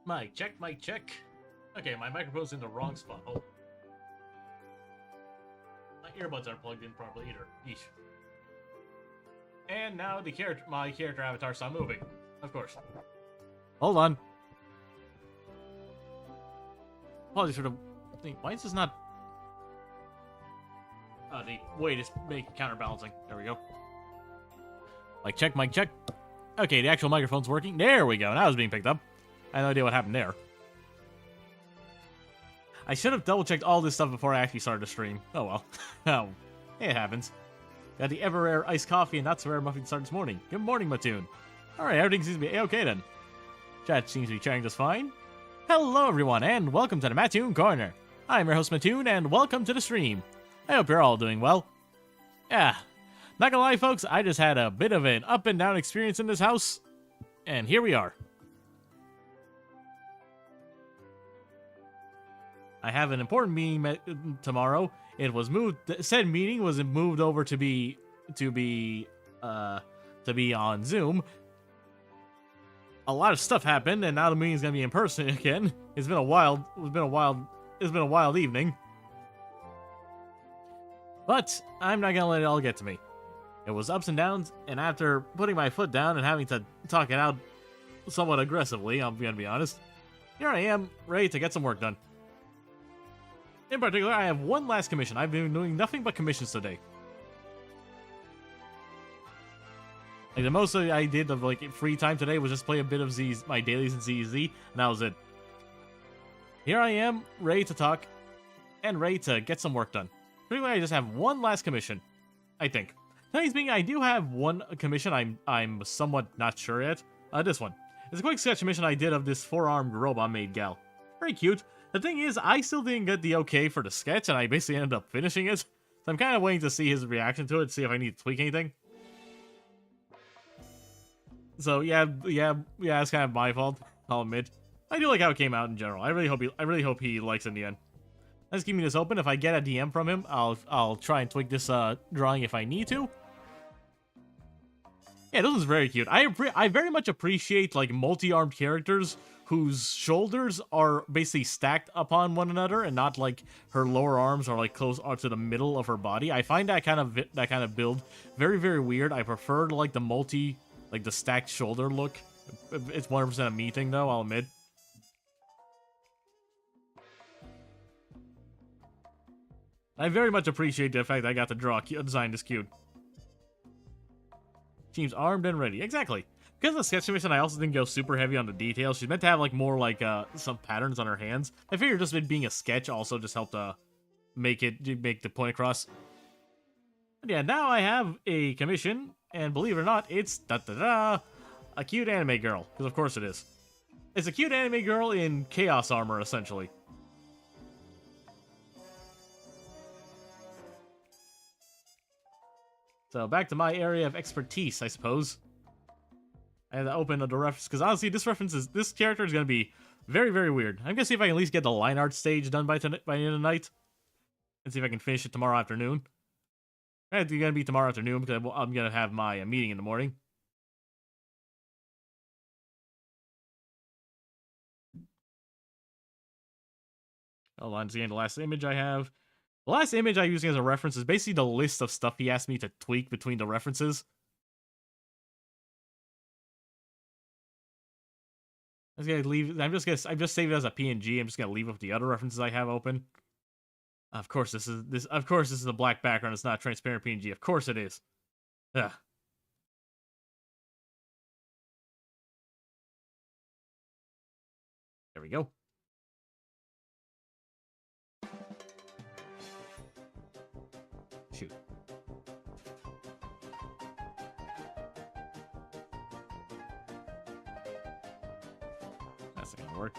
Mic check, mic check. Okay, my microphone's in the wrong spot. Oh. My earbuds aren't plugged in properly either. Yeesh. And now my character avatar starts moving. Of course. Hold on. Apologies for the thing. Why is this not... the weight is counterbalancing. There we go. Mic check, mic check. Okay, the actual microphone's working. There we go. Now it's being picked up. I have no idea what happened there. I should have double-checked all this stuff before I actually started the stream. Oh well. Oh, it happens. Got the ever-rare iced coffee and not so rare muffin to start this morning. Good morning, Mattoon. Alright, everything seems to be a-okay then. Chat seems to be chatting just fine. Hello everyone, and welcome to the Mattoon Corner. I'm your host Mattoon, and welcome to the stream. I hope you're all doing well. Yeah, not gonna lie folks, I just had a bit of an up and down experience in this house, and here we are. I have an important meeting tomorrow. It was moved. Said meeting was moved over to be on Zoom. A lot of stuff happened, and now the meeting's gonna be in person again. It's been a wild evening. But I'm not gonna let it all get to me. It was ups and downs, and after putting my foot down and having to talk it out somewhat aggressively, I'm gonna be honest, here I am, ready to get some work done. In particular, I have one last commission. I've been doing nothing but commissions today. Like, the most I did of, like, free time today was just play a bit of my dailies in ZZ, and that was it. Here I am, ready to talk, and ready to get some work done. Particularly, I just have one last commission, I think. Today's being, I do have one commission I'm somewhat not sure yet. This one. It's a quick sketch commission I did of this four-armed robot-made gal. Very cute. The thing is, I still didn't get the okay for the sketch, and I basically ended up finishing it. So I'm kind of waiting to see his reaction to it, see if I need to tweak anything. So yeah, it's kind of my fault, I'll admit. I do like how it came out in general. I really hope he likes it in the end. Let's keep this open. If I get a DM from him, I'll try and tweak this drawing if I need to. Yeah, this one's very cute. I very much appreciate like multi-armed characters whose shoulders are basically stacked upon one another and not like her lower arms are like close to the middle of her body. I find that kind of build very, very weird. I prefer like the stacked shoulder look. It's 100% a me thing though, I'll admit. I very much appreciate the fact that I got to design this cute. Team's armed and ready. Exactly. Because of the sketch commission, I also didn't go super heavy on the details. She's meant to have like more like some patterns on her hands. I figured just it being a sketch also just helped make the point across. But yeah, now I have a commission, and believe it or not, it's a cute anime girl. Because of course it is. It's a cute anime girl in chaos armor, essentially. So back to my area of expertise, I suppose. I had to open the reference, because honestly, this character is going to be very, very weird. I'm going to see if I can at least get the line art stage done by the end of the night. And see if I can finish it tomorrow afternoon. It's going to be tomorrow afternoon, because I'm going to have my meeting in the morning. Hold on, seeing the last image I have. The last image I'm using as a reference is basically the list of stuff he asked me to tweak between the references. I'm just saving it as a PNG. I'm just gonna leave it with the other references I have open. Of course this is a black background. It's not a transparent PNG. Of course it is. Ugh. There we go. Shoot. That's not gonna work.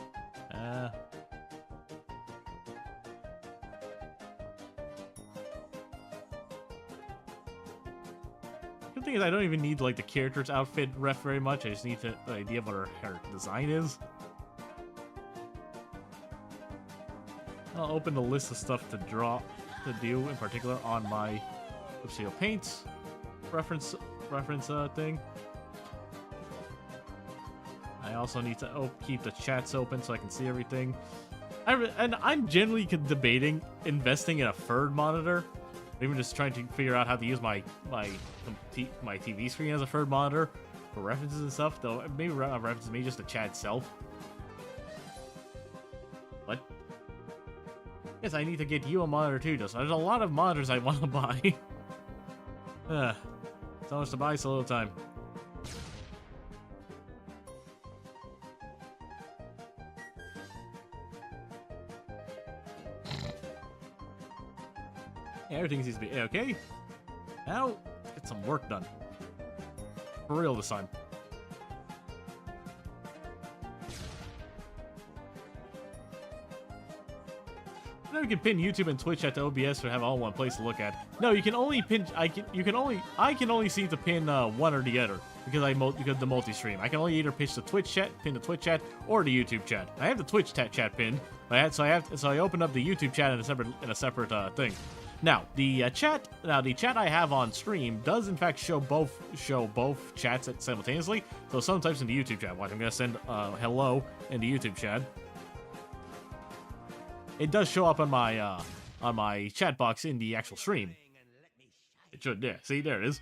Good thing is I don't even need like the character's outfit ref very much. I just need the idea of what her design is. I'll open the list of stuff to do in particular on my Obsidio Paint reference thing. I also need to keep the chats open so I can see everything. And I'm generally debating investing in a third monitor, or even just trying to figure out how to use my TV screen as a third monitor for references and stuff. Though maybe not references, maybe just the chat itself. What? Yes, I need to get you a monitor too, Justin. There's a lot of monitors I want to buy. So much to buy, so little time. Yeah, everything seems to be okay. Now, get some work done. For real this time. Now you can pin YouTube and Twitch at the OBS to have all one place to look at. No, you can only pin. I can only seem to pin one or the other because the multi-stream. I can only either pin the Twitch chat, or the YouTube chat. I have the Twitch chat pinned, so I opened up the YouTube chat in a separate thing. Now the chat I have on stream does in fact show both chats simultaneously. So sometimes in the YouTube chat, watch, I'm gonna send hello in the YouTube chat. It does show up on my chat box in the actual stream. It should, yeah. See, there it is.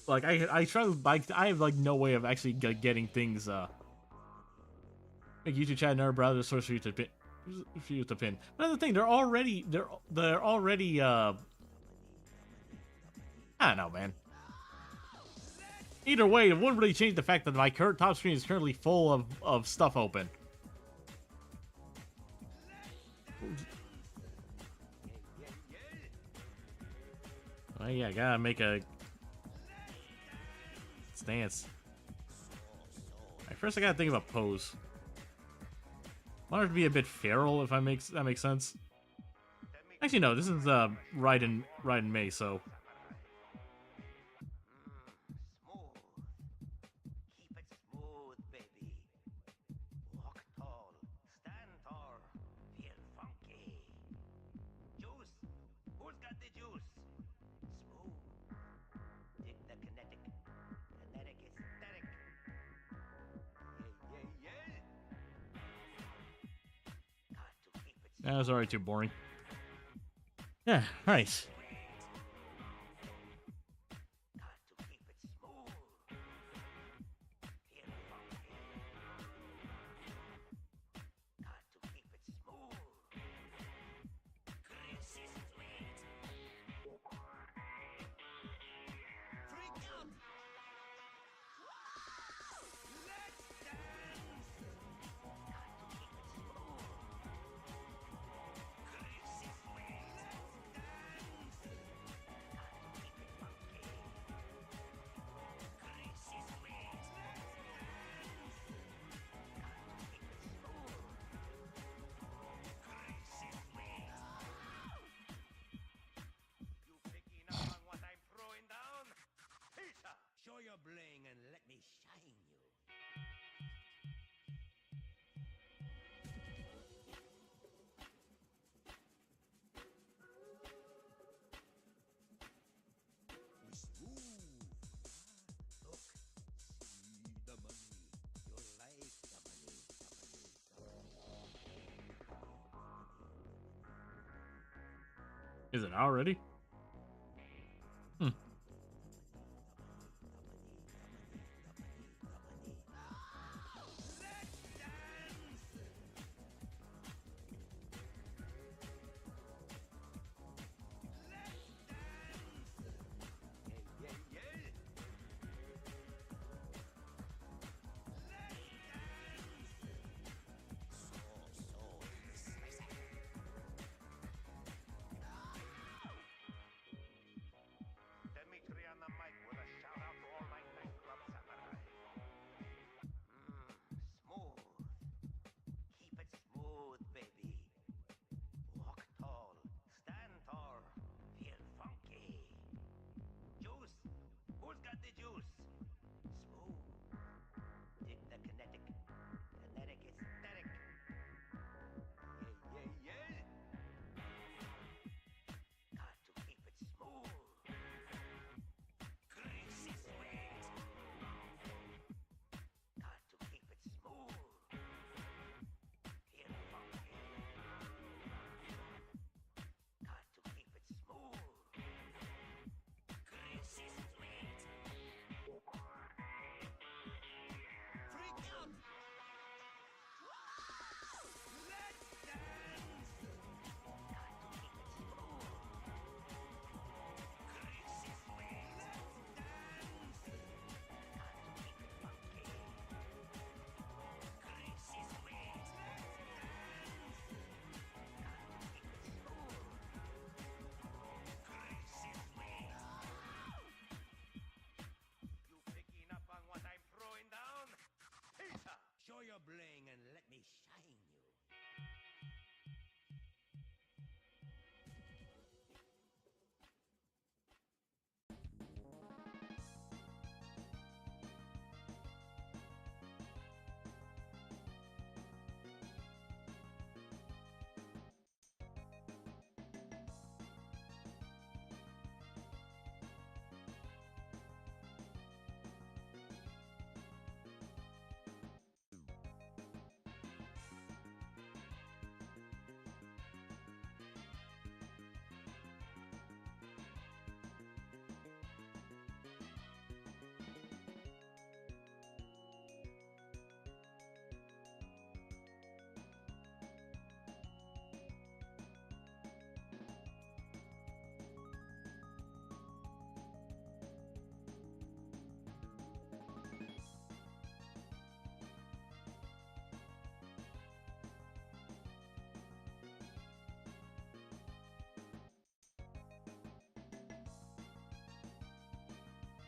Like I try to I have like no way of actually getting things make YouTube chat another browser source for you to pin. But the thing, they're already I don't know, man. Either way, it wouldn't really change the fact that my current top screen is currently full of stuff open. Oh yeah, gotta make a stance. Alright, first I gotta think of a pose. I want it to be a bit feral, if that makes sense. Actually, no, this is right in May, so. Keep it smooth, baby. Walk tall, stand tall, feel funky. Juice, who's got the juice? Smooth. Dig the kinetic aesthetic. Yeah. Got to keep it smooth. That was already too boring. Yeah, nice. Got to keep it smooth. Feel funky. Got to keep it smooth. Chris is sweet. Freak out. Let's dance. Got to keep it smooth. Chris is sweet. Let's dance. Got to keep it funky. Chris is sweet. Let's dance. Got to keep it smooth. Chris is sweet. You picking up on what I'm throwing down? Peter, show your bling and let me shine you. Look, see the money. You like the money. Is it already?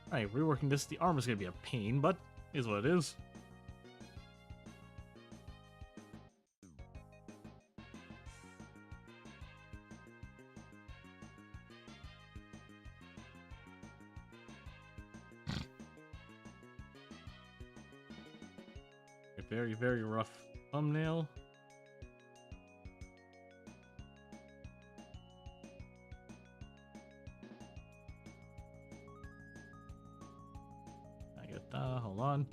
Alright, reworking this, the armor's gonna be a pain, but is what it is. A very, very rough thumbnail. I get that, hold on.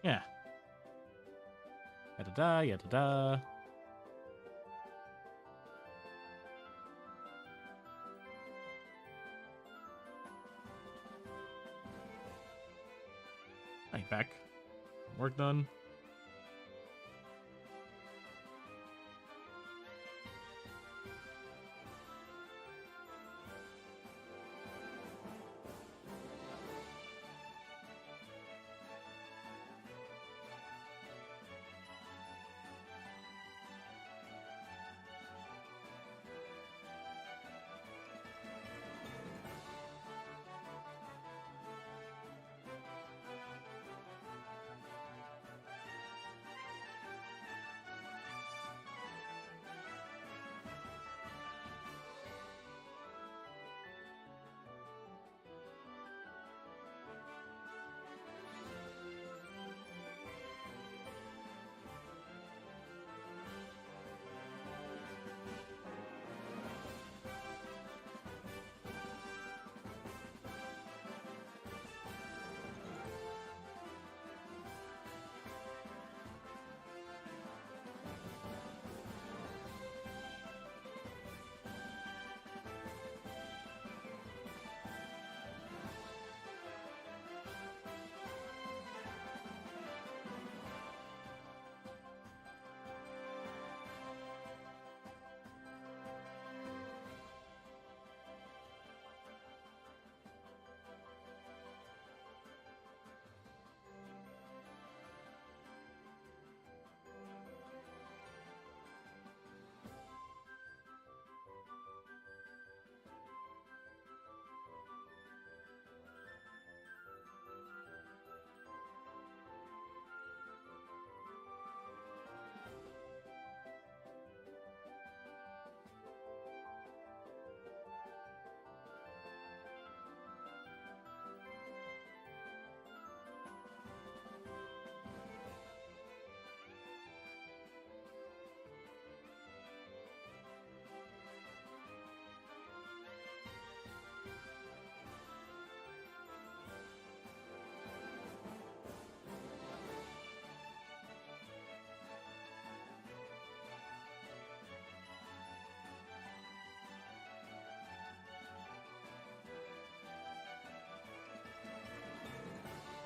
Yeah. Yada da, yada da. Right, back. Work done.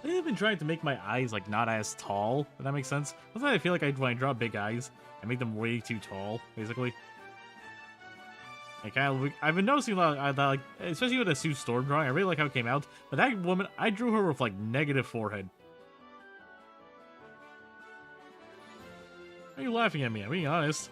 They've been trying to make my eyes like not as tall, if that makes sense. That's why I feel like when I draw big eyes, I make them way too tall, basically. I've been noticing a lot, like, especially with the Sue Storm drawing, I really like how it came out. But that woman, I drew her with like negative forehead. Why are you laughing at me? I'm being honest.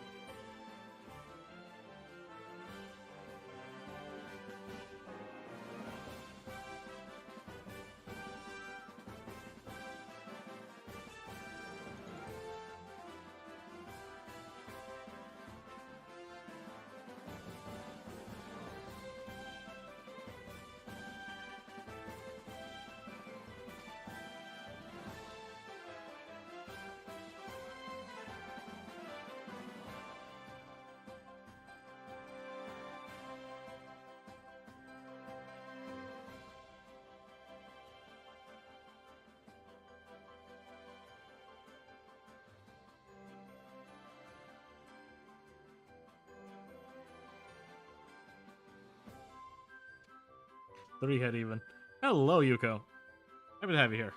3 hit even. Hello, Yuko. Happy to have you here.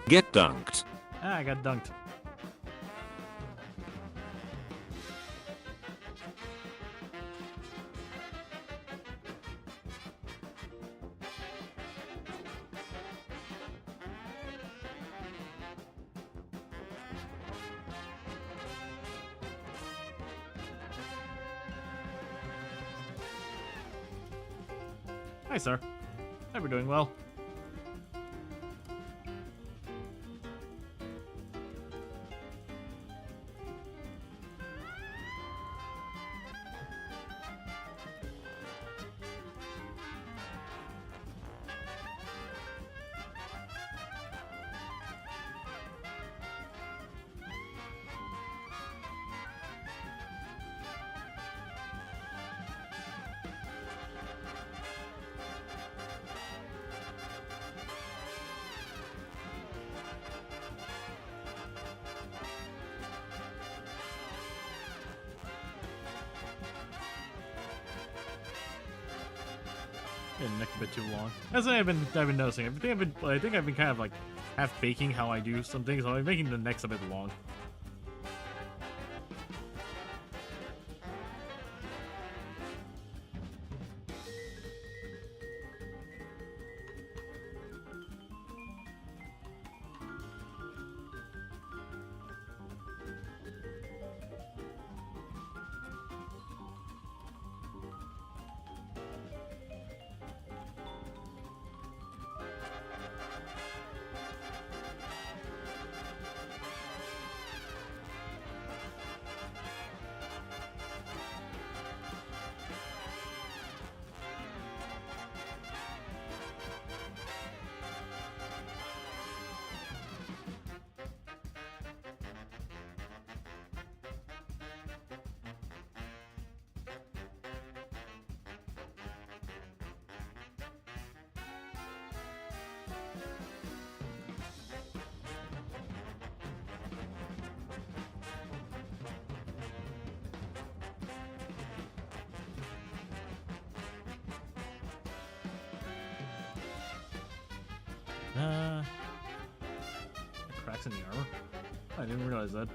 Get dunked. Ah, I got dunked. Hi, sir. Hope you're doing well. Getting neck a bit too long. That's what I've been noticing. I think I've been kind of like half baking how I do some things. So I'm making the necks a bit long. Cracks in the armor? I didn't realize that.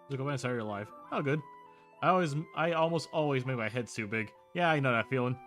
Look at my entire life. Oh, good. I almost always make my head too big. Yeah, I know that feeling.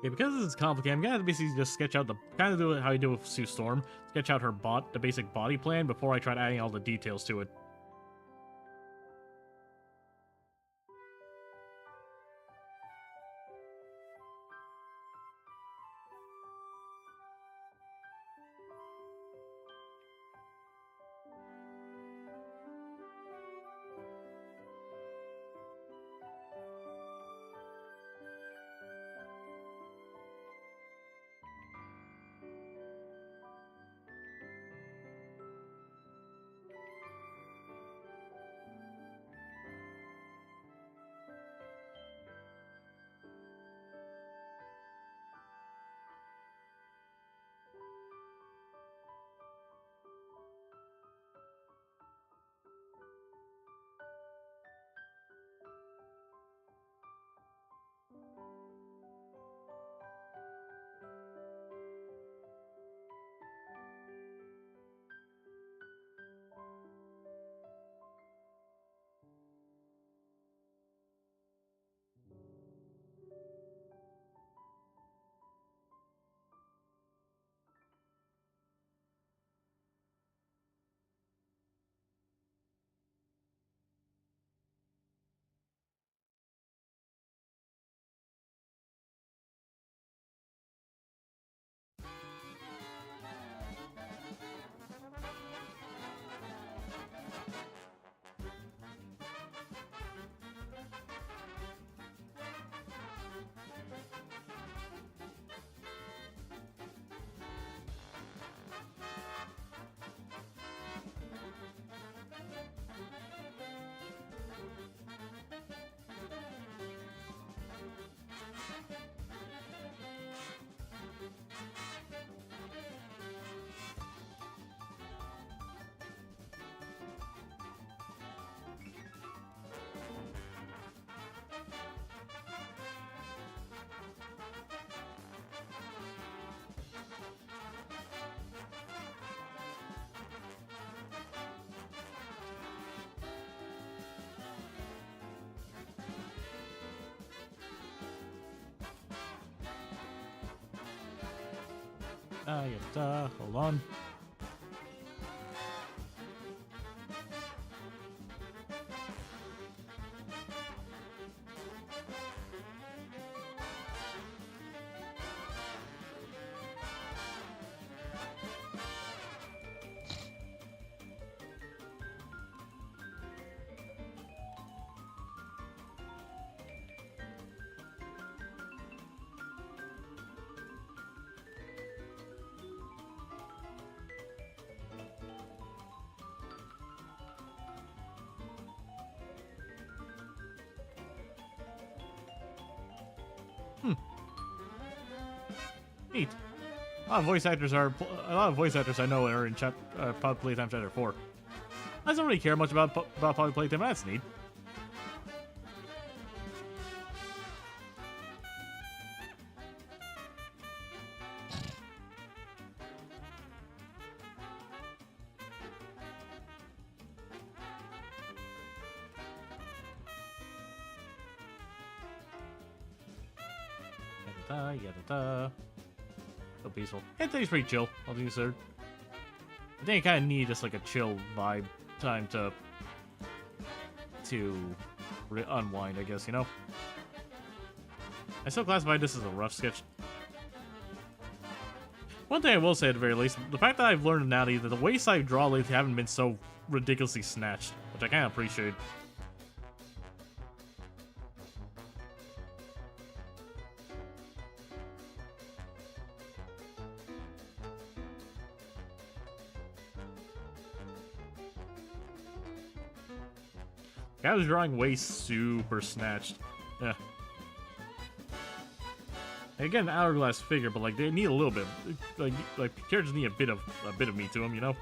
Okay, because this is complicated, I'm gonna basically just sketch out the kind of do it how you do with Sue Storm. Sketch out her the basic body plan before I try adding all the details to it. Hold on. Neat. A lot of voice actors I know are in Public Playtime Chapter 4. I don't really care much about Public Playtime, but that's neat. So peaceful. It tastes pretty chill, I'll be considered. I think I kind of need just like a chill vibe time to unwind, I guess, you know? I still classify this as a rough sketch. One thing I will say at the very least, the fact that I've learned now that the ways I draw lately haven't been so ridiculously snatched, which I kind of appreciate. I was drawing way super snatched. Yeah. Again, an hourglass figure, but like they need a little bit. Like characters need a bit of meat to them, you know.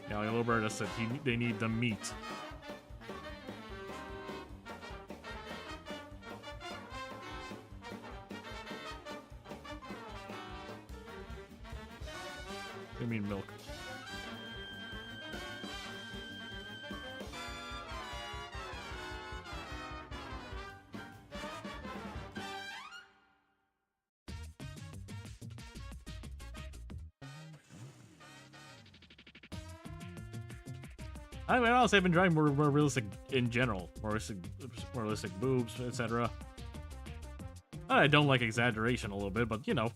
Yeah, like Roberta said, they need the meat. I mean milk. I mean, honestly, I've been trying more realistic in general, more realistic boobs, etc. I don't like exaggeration a little bit, but you know.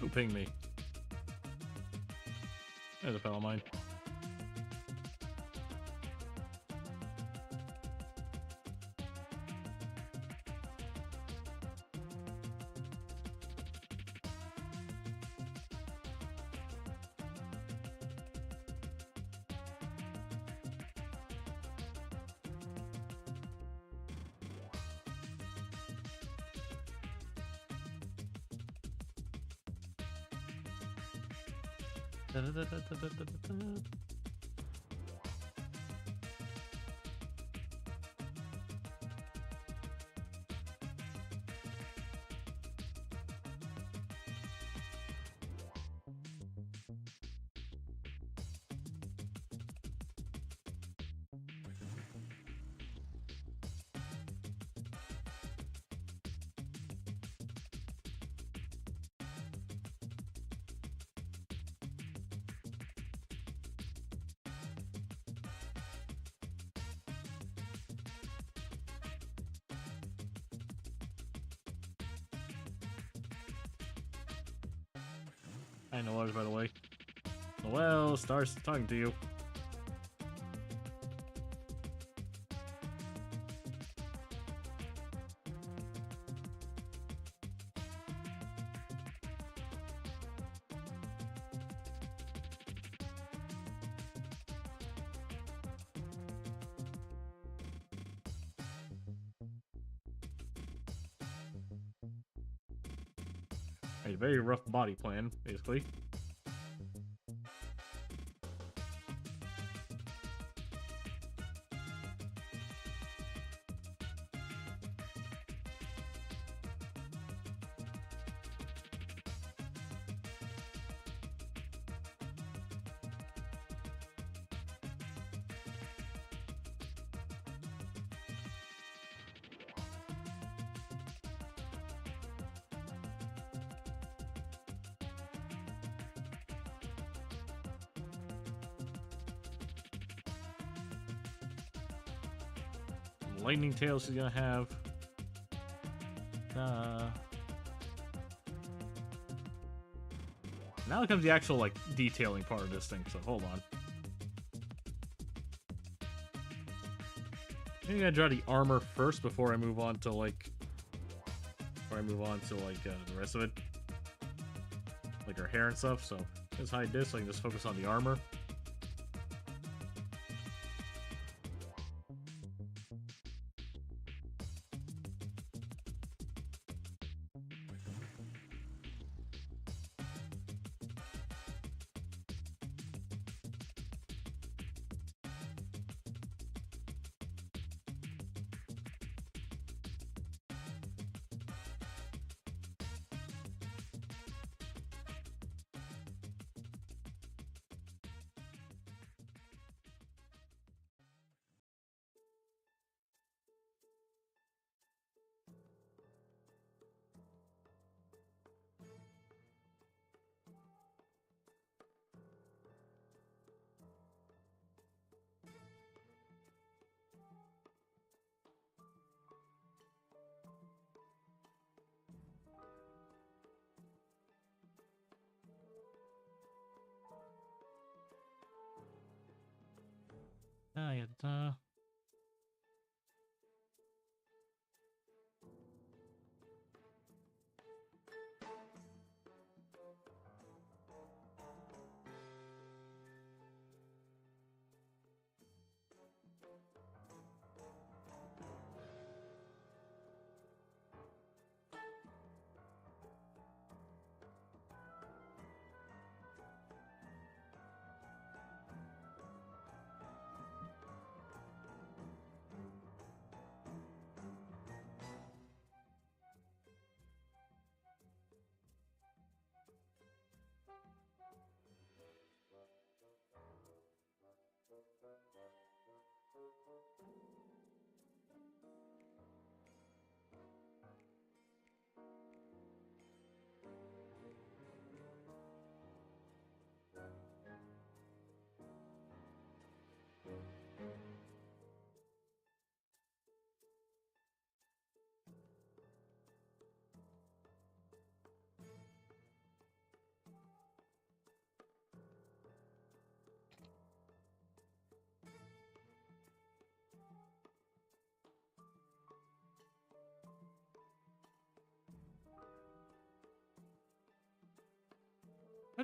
Who pinged me? There's a pal of mine. I know ours, by the way. Well, Star's talking to you. A very rough body plan, basically. Lightning tail she's gonna have. Now comes the actual like detailing part of this thing. So hold on. Maybe I gotta draw the armor first before I move on to like. The rest of it, like her hair and stuff. So let's hide this. So I can just focus on the armor. Yeah.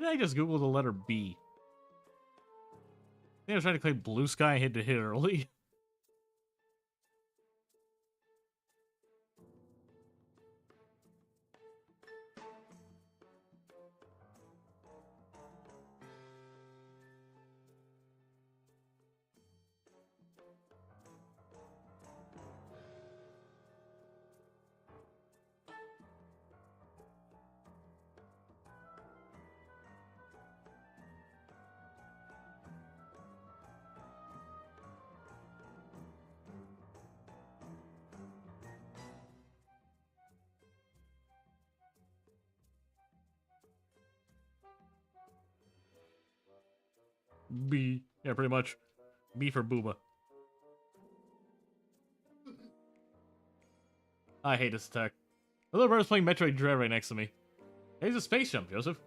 Why did I just Google the letter B? I think I was trying to click blue sky and hit it early. B. Yeah, pretty much. B for booba. I hate this attack. The little bird's playing Metroid Dread right next to me. Hey, it's a space jump, Joseph.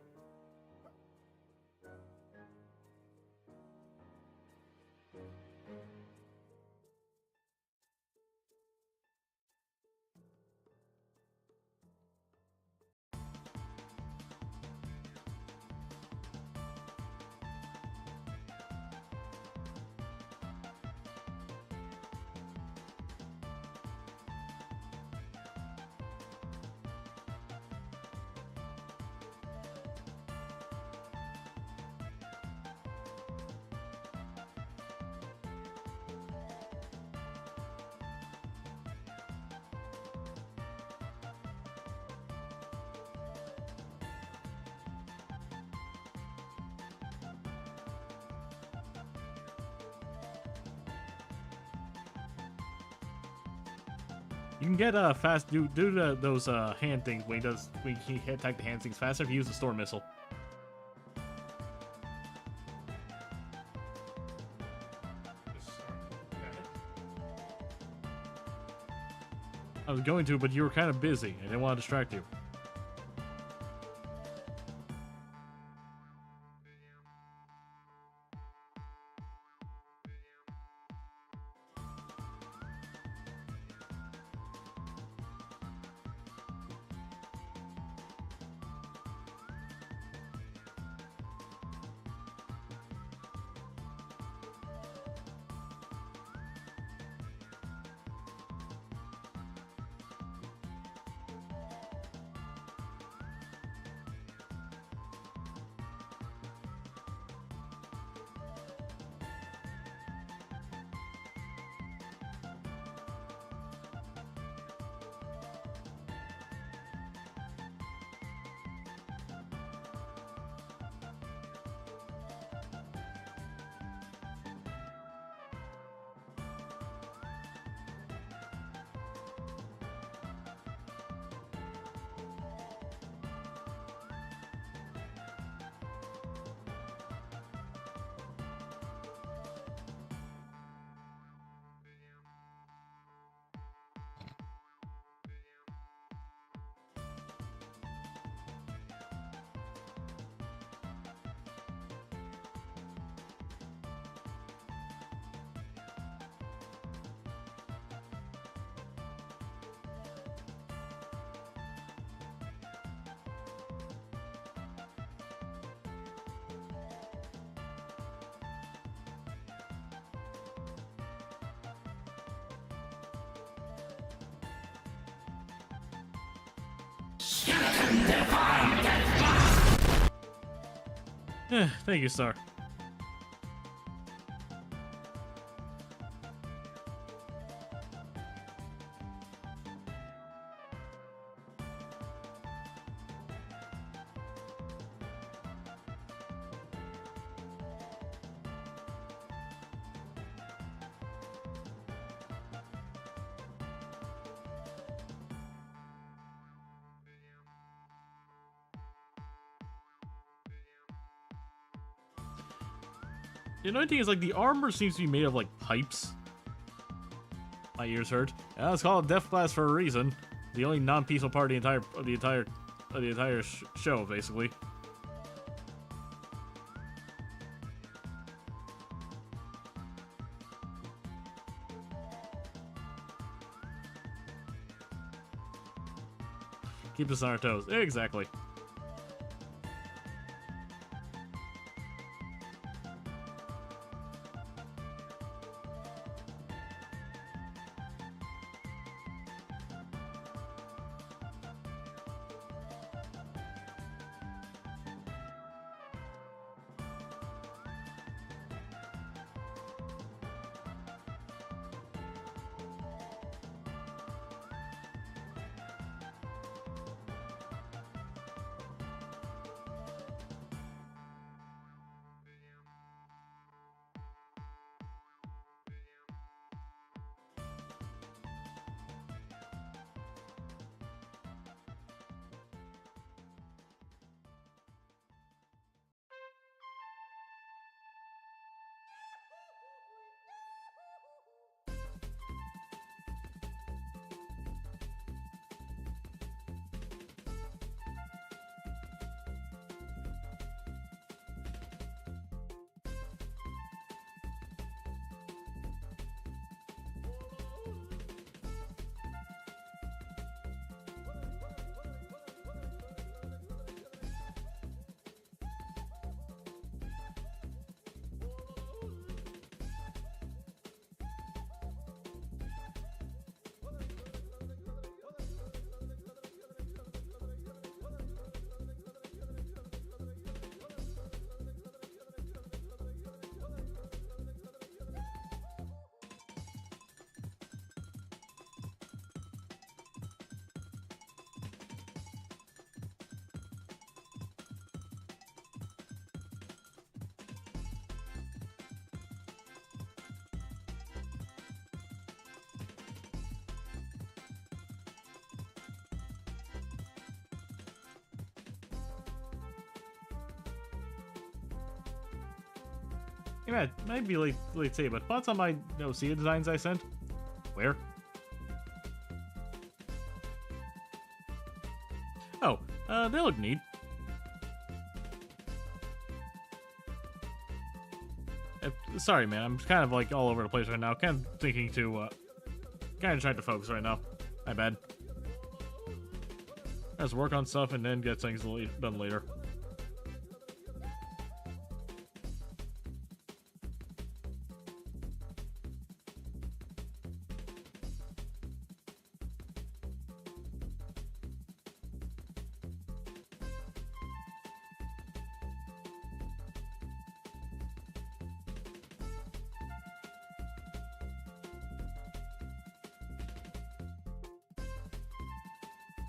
You can get fast do those hand things when he attack the hand things faster if you use the storm missile. I was going to, but you were kind of busy. I didn't want to distract you. Thank you, Star. The annoying thing is, like, the armor seems to be made of, like, pipes. My ears hurt. Yeah, let's call it Death Class for a reason. The only non-peaceful part of the entire show, basically. Keep us on our toes. Exactly. Yeah, it might be late to say, but thoughts on my Sea designs I sent? Where? Oh, they look neat. Sorry, man, I'm kind of like all over the place right now. Kind of thinking to, kind of trying to focus right now. My bad. Let's work on stuff and then get things done later.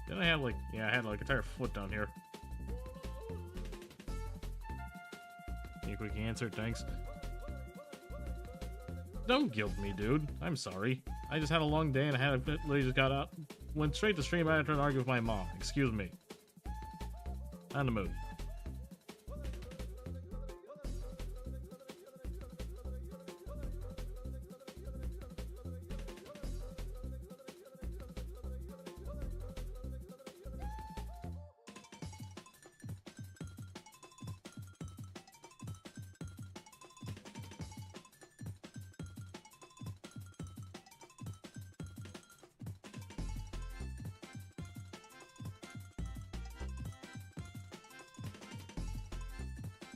Then I had like, yeah, I had like a entire foot down here. Any quick answer, thanks. Don't guilt me, dude. I'm sorry. I just had a long day and I literally just got out, went straight to stream after an argue with my mom. Excuse me. On the mood.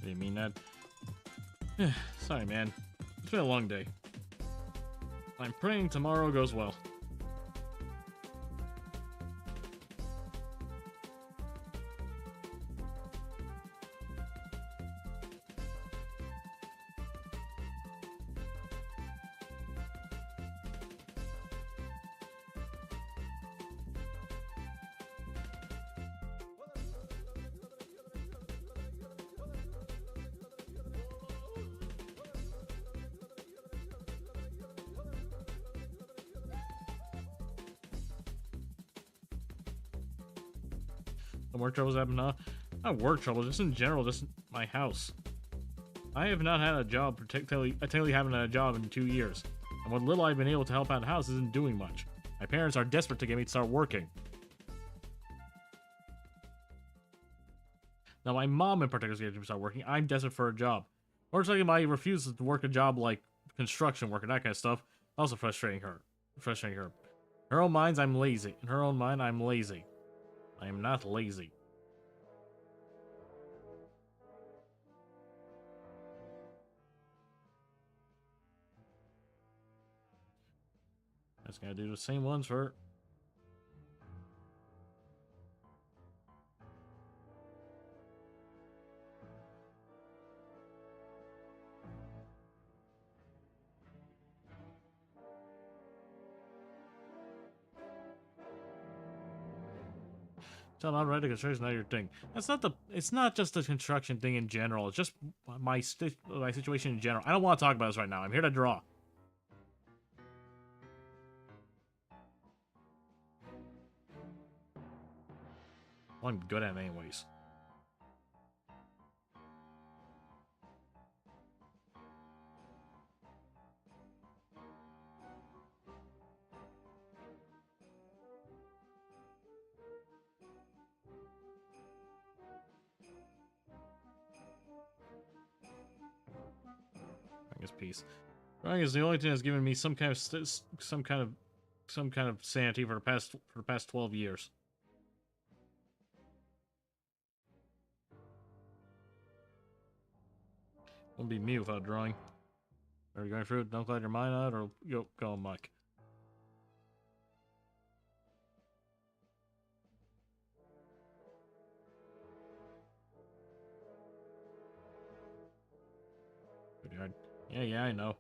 Didn't mean that. Sorry, man. It's been a long day. I'm praying tomorrow goes well. The work troubles happen, not work trouble, just in general, just my house. I have not had a job, particularly haven't had a job in 2 years, and what little I've been able to help out the house isn't doing much. My parents are desperate to get me to start working. Now, my mom in particular is getting me to start working. I'm desperate for a job. Fortunately, my refusal to work a job like construction work and that kind of stuff also frustrating her. In her own mind, I'm lazy. In her own mind, I'm lazy. I am not lazy. Just gotta do the same ones for... Tell not right to construction, not your thing. That's not the. It's not just the construction thing in general. It's just my situation in general. I don't want to talk about this right now. I'm here to draw. Well, I'm good at it anyways. I guess peace. Drawing is the only thing that's given me some kind of sanity for the past 12 years. Wouldn't be me without drawing. Are you going through it? Don't cloud your mind out, or go, Mike. Pretty hard. Yeah, I know.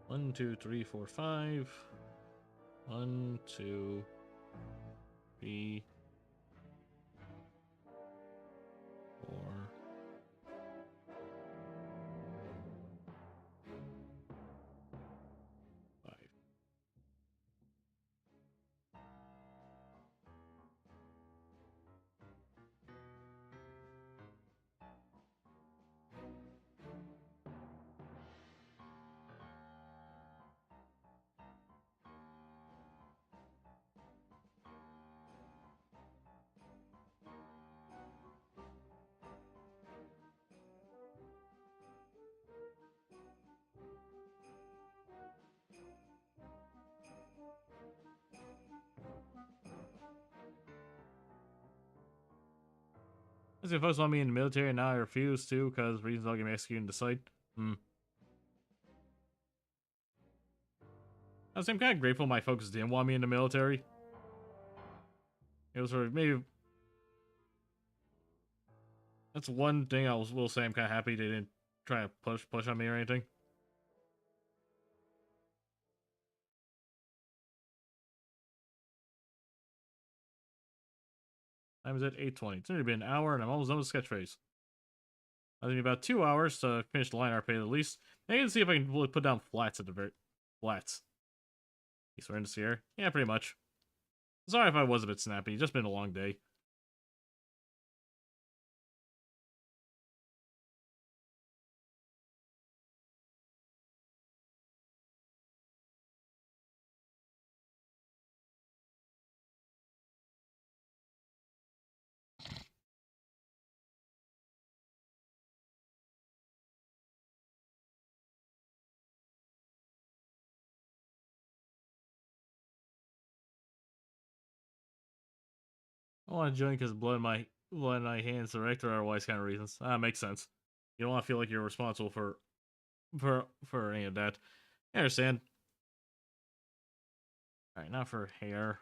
One, two, three, four, five. 1, 2, 3, 4. As if folks want me in the military and now I refuse to because reasons I'll get me executed in the site. I'm kind of grateful my folks didn't want me in the military. It was sort of maybe that's one thing will say I'm kind of happy they didn't try to push on me or anything. Time is at 8:20. It's only been an hour and I'm almost done with sketch phase. I think about 2 hours to finish the line art page at least. I can see if I can really put down flats at the very flats. You swearing to Sierra? Yeah, pretty much. Sorry if I was a bit snappy. It's just been a long day. I want to join because blood in my hands direct or otherwise kind of reasons. Makes sense. You don't want to feel like you're responsible for any of that. I understand. Alright, now for hair.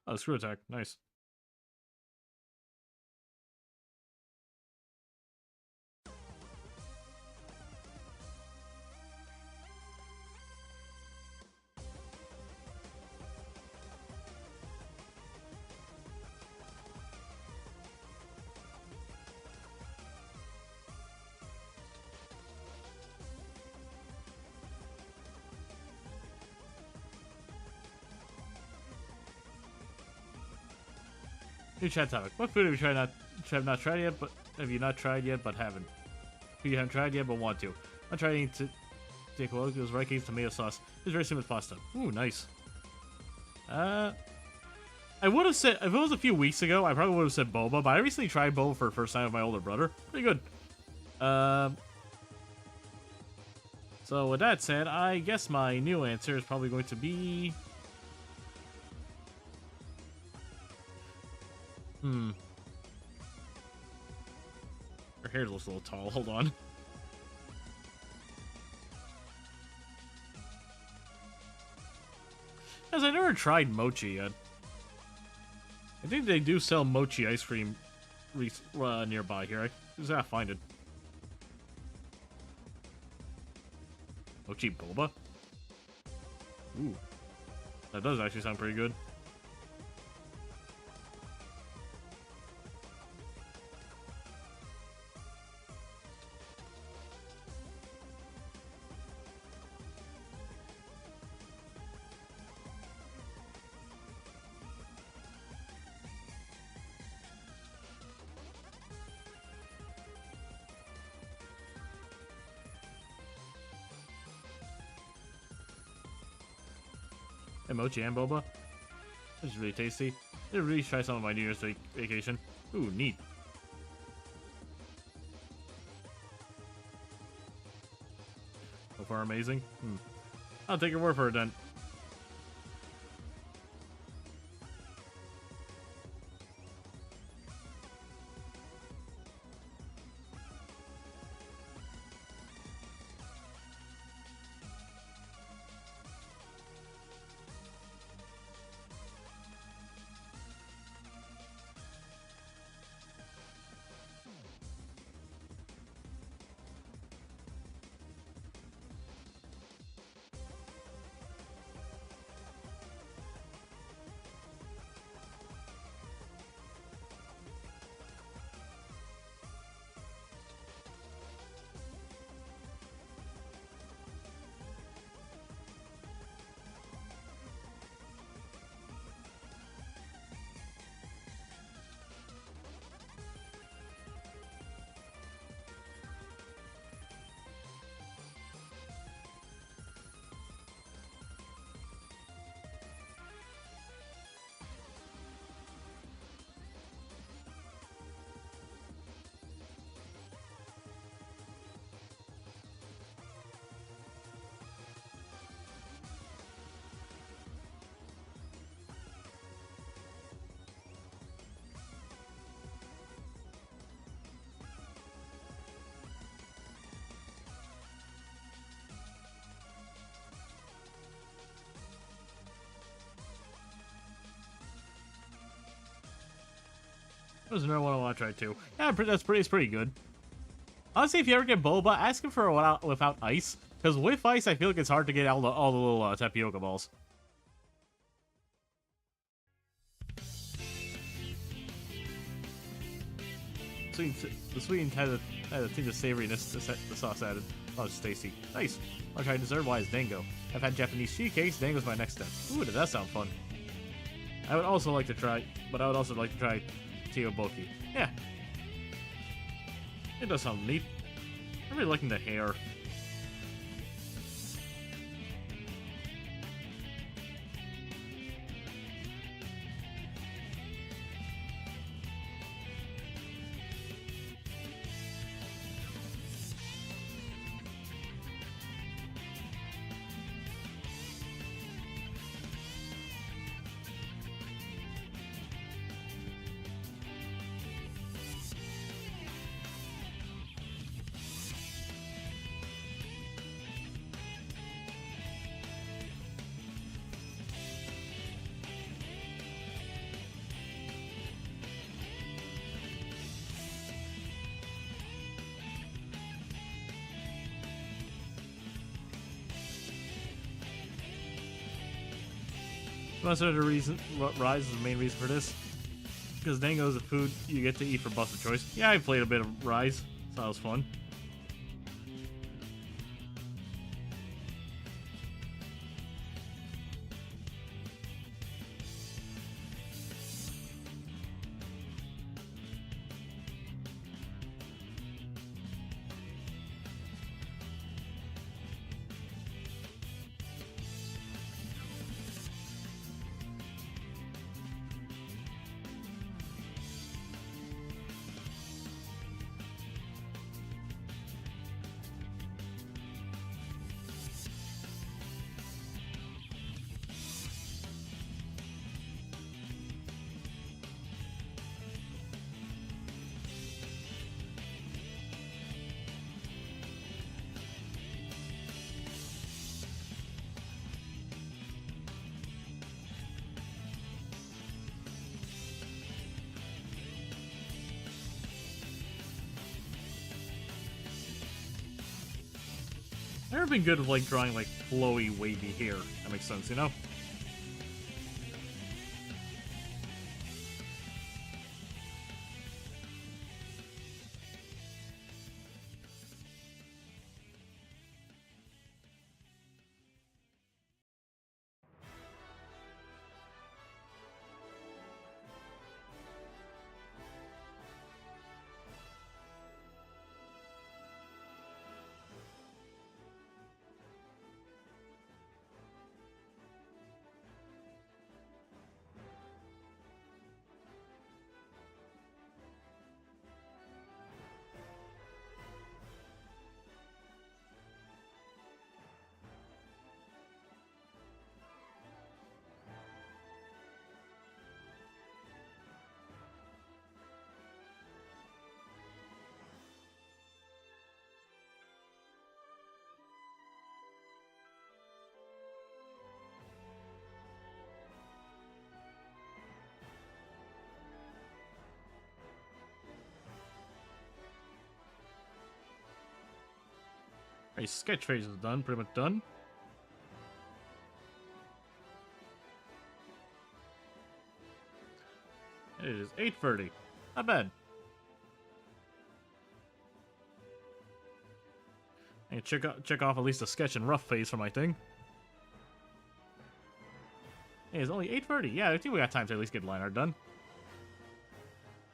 Oh, screw attack. Nice. New chat topic. What food have you not tried yet, but have you not tried yet but haven't? Food you haven't tried yet but want to. I'm trying to take a look. It was Rikes tomato sauce. It's very similar to pasta. Ooh, nice. I would have said if it was a few weeks ago, I probably would have said boba, but I recently tried boba for the first time with my older brother. Pretty good. So with that said, I guess my new answer is probably going to be Her hair looks a little tall. Hold on. As I never tried mochi yet. I think they do sell mochi ice cream nearby here. I just gotta find it. Mochi boba? Ooh. That does actually sound pretty good. Mochi and boba. This is really tasty. I really try some of my New Year's vacation. Ooh, neat. So far, amazing. I'll take your word for it then. There's another one I want to try too. Yeah, it's pretty good. Honestly, if you ever get boba, ask him for a without ice, because with ice, I feel like it's hard to get all the little tapioca balls. The sweet had a tinge of savoriness the sauce added. Oh, it's tasty. Nice. I'll try dessert. Why is dango? I've had Japanese cheesecakes. Dango's my next step. Ooh, does that sound fun? I would also like to try, tteokbokki. Yeah. It does sound neat. I'm really liking the hair. Consider the reason Rise is the main reason for this. Because dango is a food you get to eat for Buster Choice. Yeah, I played a bit of Rise, so that was fun. I've never been good at like drawing like flowy, wavy hair. That makes sense, you know? Alright, sketch phase is done, pretty much done. It is 8:30. Not bad. I can check off at least a sketch and rough phase for my thing. Hey, it's only 8:30. Yeah, I think we got time to at least get line art done.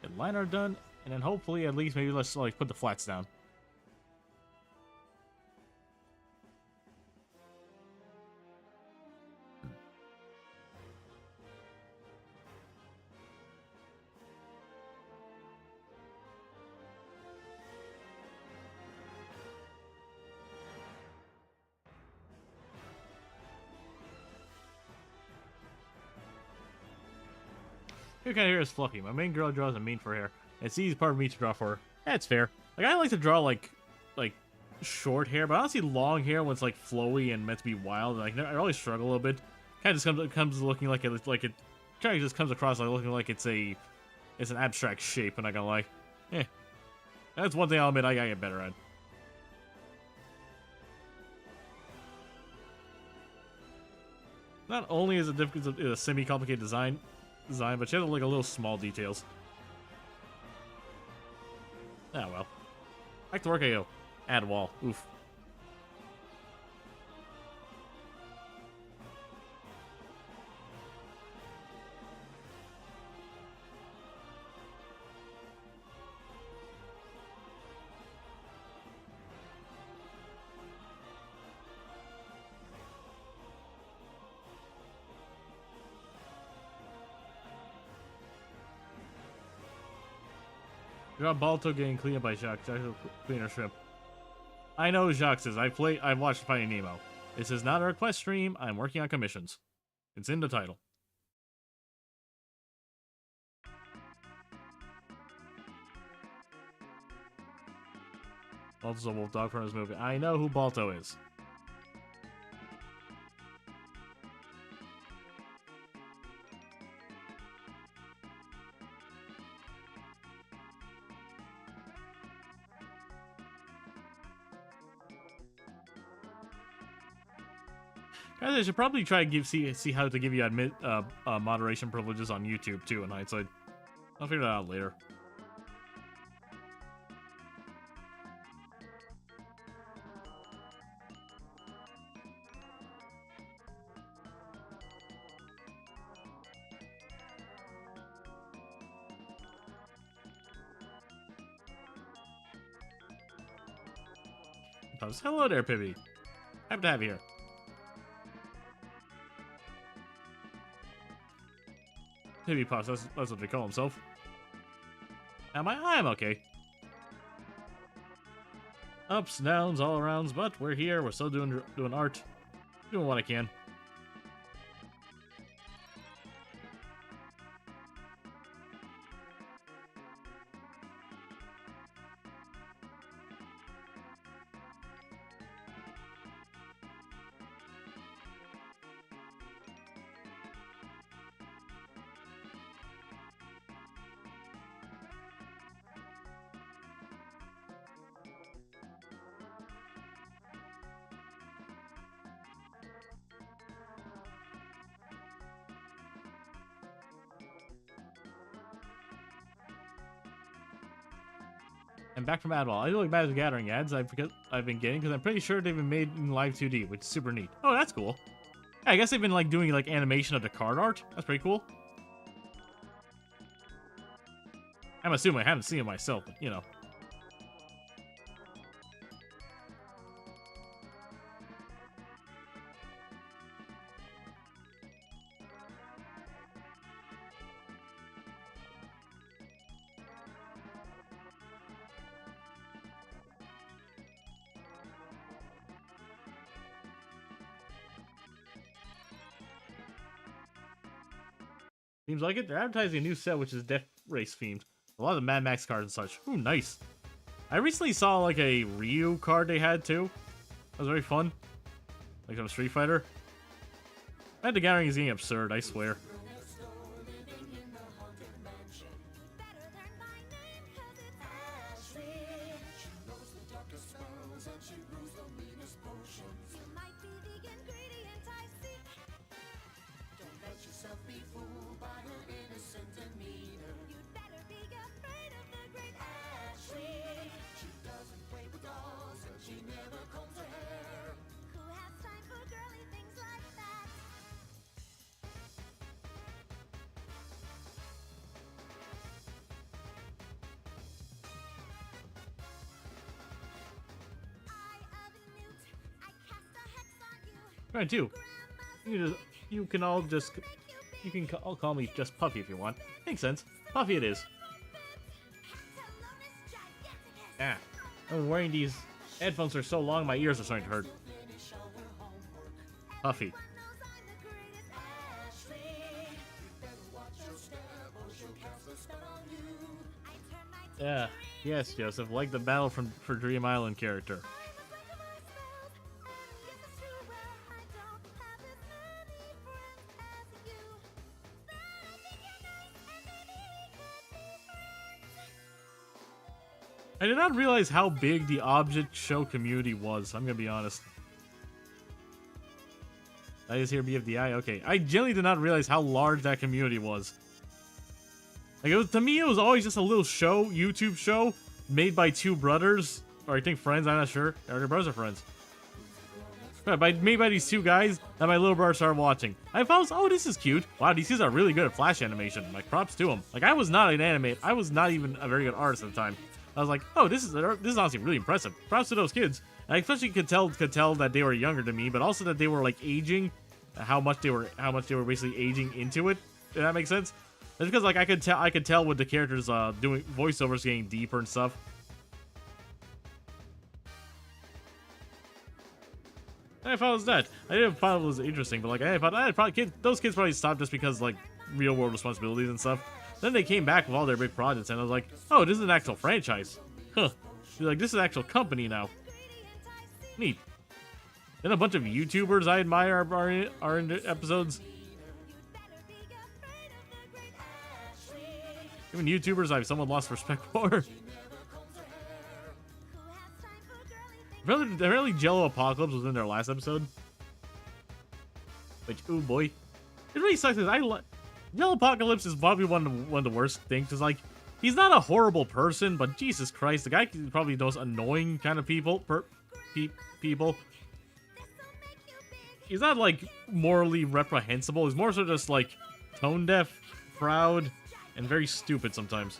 Get line art done, and then hopefully at least maybe let's like put the flats down. Your kind of hair is fluffy. My main girl draws a mean for hair. It's easy part of me to draw for her. That's fair. Like I like to draw like short hair, but honestly long hair when it's like flowy and meant to be wild. Like I always struggle a little bit. Kind of just comes looking like it kind of just comes across like looking like it's a It's an abstract shape, I'm not gonna lie. Eh. That's one thing I'll admit I gotta get better at. Not only is it difficult to a semi-complicated design, but you have to look at little small details. Ah well. Back to work I go. Add wall. Oof. You got Balto getting cleaned up by Jacques. Jacques will clean our ship. I know who Jacques is. I've watched Finding Nemo. This is not a request stream. I'm working on commissions. It's in the title. Balto's a wolf dog from his movie. I know who Balto is. Guys, I should probably try to see how to give you moderation privileges on YouTube too. In hindsight, I'll figure that out later. Hello there, Pibby. Happy to have you here. Pibby Pops, that's what they call himself. I'm okay. Ups, downs, all arounds, but we're here. We're still doing art, doing what I can. And back from Adwall. I do like Magic Gathering ads I've been getting because I'm pretty sure they've been made in Live 2D, which is super neat. Oh, that's cool. Yeah, I guess they've been like doing like animation of the card art. That's pretty cool. I'm assuming I haven't seen it myself, but you know. Seems like it. They're advertising a new set which is Death Race themed. A lot of Mad Max cards and such. Ooh, nice. I recently saw like a Ryu card they had too. That was very fun. Like from Street Fighter. Magic Gathering is getting absurd, I swear. Right, too. You can all call me just Puffy if you want. Makes sense. Puffy it is. Ah, I've been wearing these headphones for so long, my ears are starting to hurt. Puffy. Yeah, yes, Joseph, like the Battle for Dream Island character. I did not realize how big the object show community was. I'm gonna be honest. I just hear BFDI. Okay, I genuinely did not realize how large that community was. Like, to me, it was always just a little show, YouTube show, made by two brothers, or I think friends. I'm not sure. Are their brothers or friends? Made by these two guys that my little brother started watching. I found, oh, this is cute. Wow, these kids are really good at flash animation. Like, props to them. Like, I was not an animator. I was not even a very good artist at the time. I was like, oh, this is honestly really impressive. Props to those kids. And I especially could tell that they were younger than me, but also that they were like aging, how much they were basically aging into it. If that makes sense. That's because like I could tell with the characters doing voiceovers getting deeper and stuff. I thought it was that. I didn't find it was interesting, but like I thought those kids probably stopped just because like real world responsibilities and stuff. Then they came back with all their big projects, and I was like, oh, this is an actual franchise. Huh. She's like, this is an actual company now. Neat. Then a bunch of YouTubers I admire are in the episodes. Even YouTubers I've somewhat lost respect for. Apparently Jello Apocalypse was in their last episode. Which, ooh boy. It really sucks because Jello Apocalypse is probably one of the worst things. Because, like, he's not a horrible person, but Jesus Christ, the guy is probably the most annoying kind of people. People. He's not, like, morally reprehensible. He's more so just, like, tone deaf, proud, and very stupid sometimes.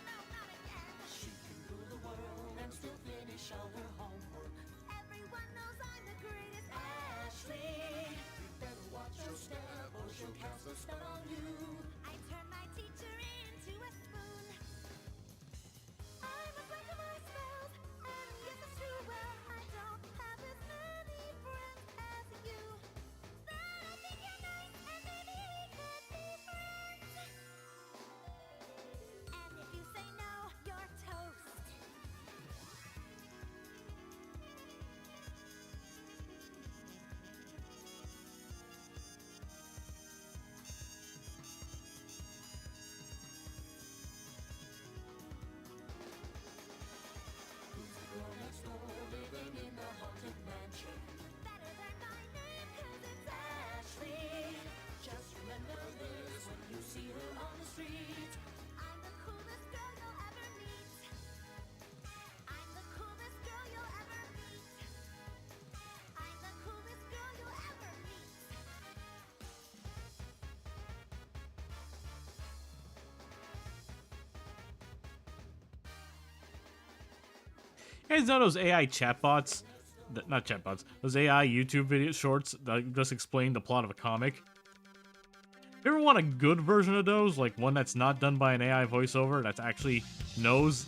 You guys know those AI chatbots? Not chatbots. Those AI YouTube video shorts that just explain the plot of a comic? If you ever want a good version of those, like one that's not done by an AI voiceover, that actually knows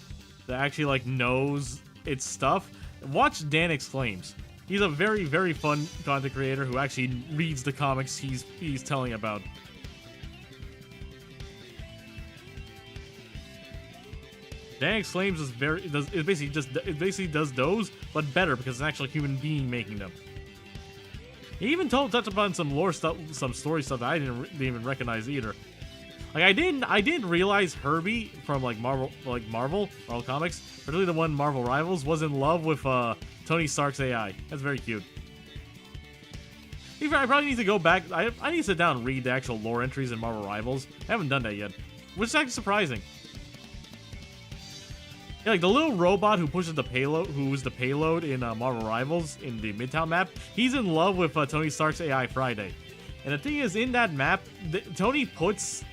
its stuff, watch Dan Exclaims. He's a very, very fun content creator who actually reads the comics he's telling about. Dan Exclaims it basically does those, but better because it's an actual human being making them. He even touched upon some lore stuff, some story stuff that I didn't even recognize either. Like I didn't realize Herbie from Marvel comics, particularly the one Marvel Rivals, was in love with Tony Stark's AI. That's very cute. I probably need to go back. I need to sit down and read the actual lore entries in Marvel Rivals. I haven't done that yet, which is actually surprising. Yeah, like the little robot who pushes the payload, who's the payload in Marvel Rivals in the Midtown map, he's in love with Tony Stark's AI Friday. And the thing is, in that map, Tony puts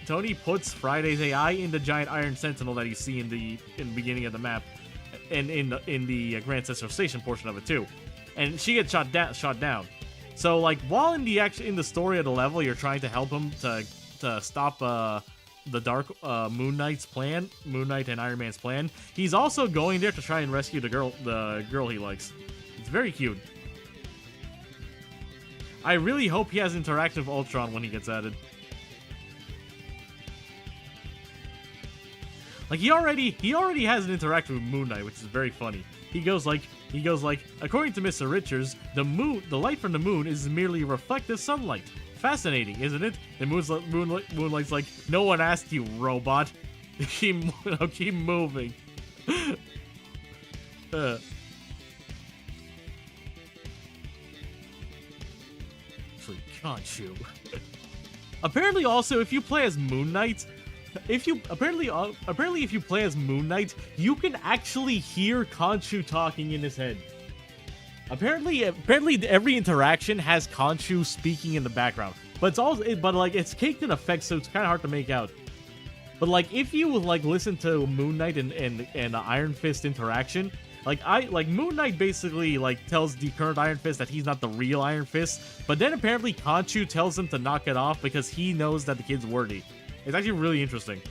Friday's AI in the giant Iron Sentinel that you see in the beginning of the map, and in the Grand Central Station portion of it too. And she gets shot down. So like while in the story of the level, you're trying to help him to stop the Dark Moon Knight's plan, Moon Knight and Iron Man's plan. He's also going there to try and rescue the girl he likes. It's very cute. I really hope he has interaction with Ultron when he gets added. Like he already has an interaction with Moon Knight, which is very funny. He goes like, according to Mr. Richards, the light from the moon is merely reflective sunlight. Fascinating, isn't it? And Moonlight's like, no one asked you, robot. keep moving. Actually, Khonshu. Apparently, also, if you play as Moon Knight, if you play as Moon Knight, you can actually hear Khonshu talking in his head. Apparently every interaction has Khonshu speaking in the background, but it's caked in effects, so it's kind of hard to make out. But like, if you like listen to Moon Knight and Iron Fist interaction, like Moon Knight basically like tells the current Iron Fist that he's not the real Iron Fist, but then apparently Khonshu tells him to knock it off because he knows that the kid's worthy. It's actually really interesting.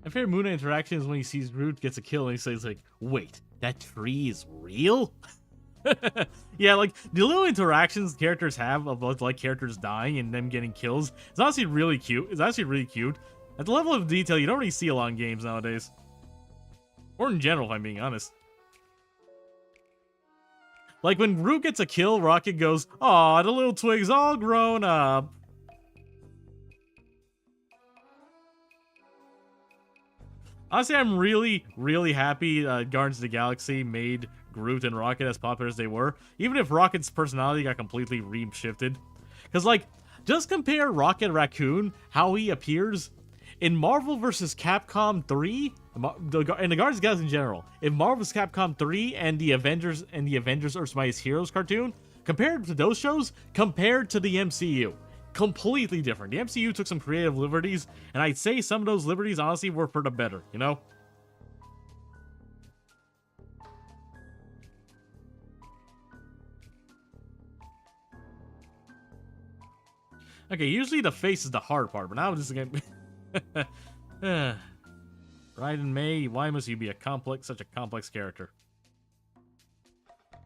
My favorite Moon Knight interaction is when he sees Groot gets a kill and he says like, "Wait, that tree is real?" Yeah, like the little interactions characters have about like characters dying and them getting kills. It's honestly really cute. It's actually really cute. At the level of detail you don't really see a lot in games nowadays, or in general, if I'm being honest. Like when Groot gets a kill, Rocket goes, "Aw, the little twig's all grown up." Honestly, I'm really, really happy Guardians of the Galaxy made Groot and Rocket as popular as they were, even if Rocket's personality got completely re-shifted. Because, like, just compare Rocket Raccoon, how he appears, in Marvel vs. Capcom 3, and the Guardians of the Galaxy in general, in Marvel vs. Capcom 3 and the Avengers Earth's Mightiest Heroes cartoon, compared to those shows, compared to the MCU. Completely different. The MCU took some creative liberties, and I'd say some of those liberties honestly were for the better, you know? Okay, usually the face is the hard part, but now this is gonna Raiden May, why must you be such a complex character?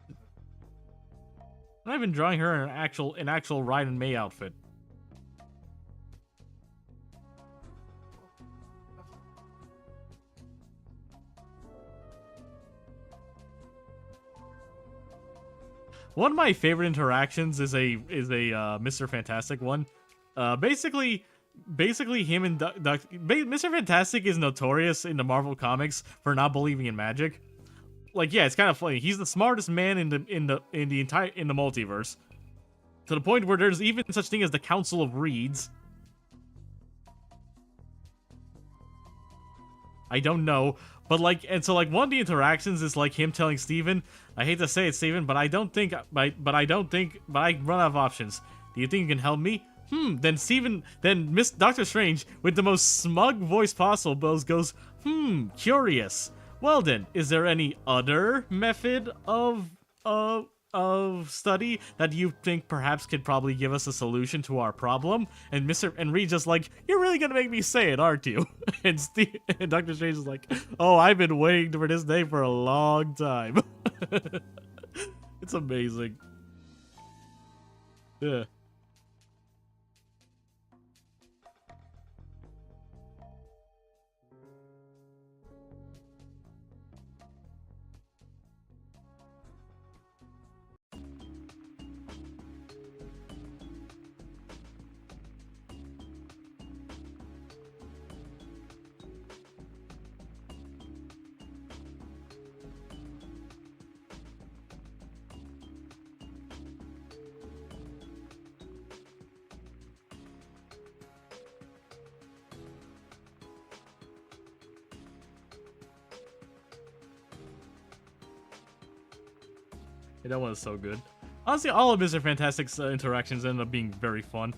I'm not even drawing her in an actual Raiden May outfit. One of my favorite interactions is a Mr. Fantastic one. Basically him and Mr. Fantastic is notorious in the Marvel comics for not believing in magic. Like, yeah, it's kind of funny. He's the smartest man in the multiverse, to the point where there's even such thing as the Council of Reeds. I don't know, but like, and so like one of the interactions is like him telling Steven, I hate to say it, Steven, but I run out of options. Do you think you can help me? Then Miss Doctor Strange, with the most smug voice possible, goes, curious. Well then, is there any other method of study that you think perhaps could probably give us a solution to our problem? And Reed just like, you're really gonna make me say it, aren't you? And Doctor Strange is like, oh, I've been waiting for this day for a long time. It's amazing. Yeah. That one is so good. Honestly, all of Mr. Fantastic's interactions ended up being very fun.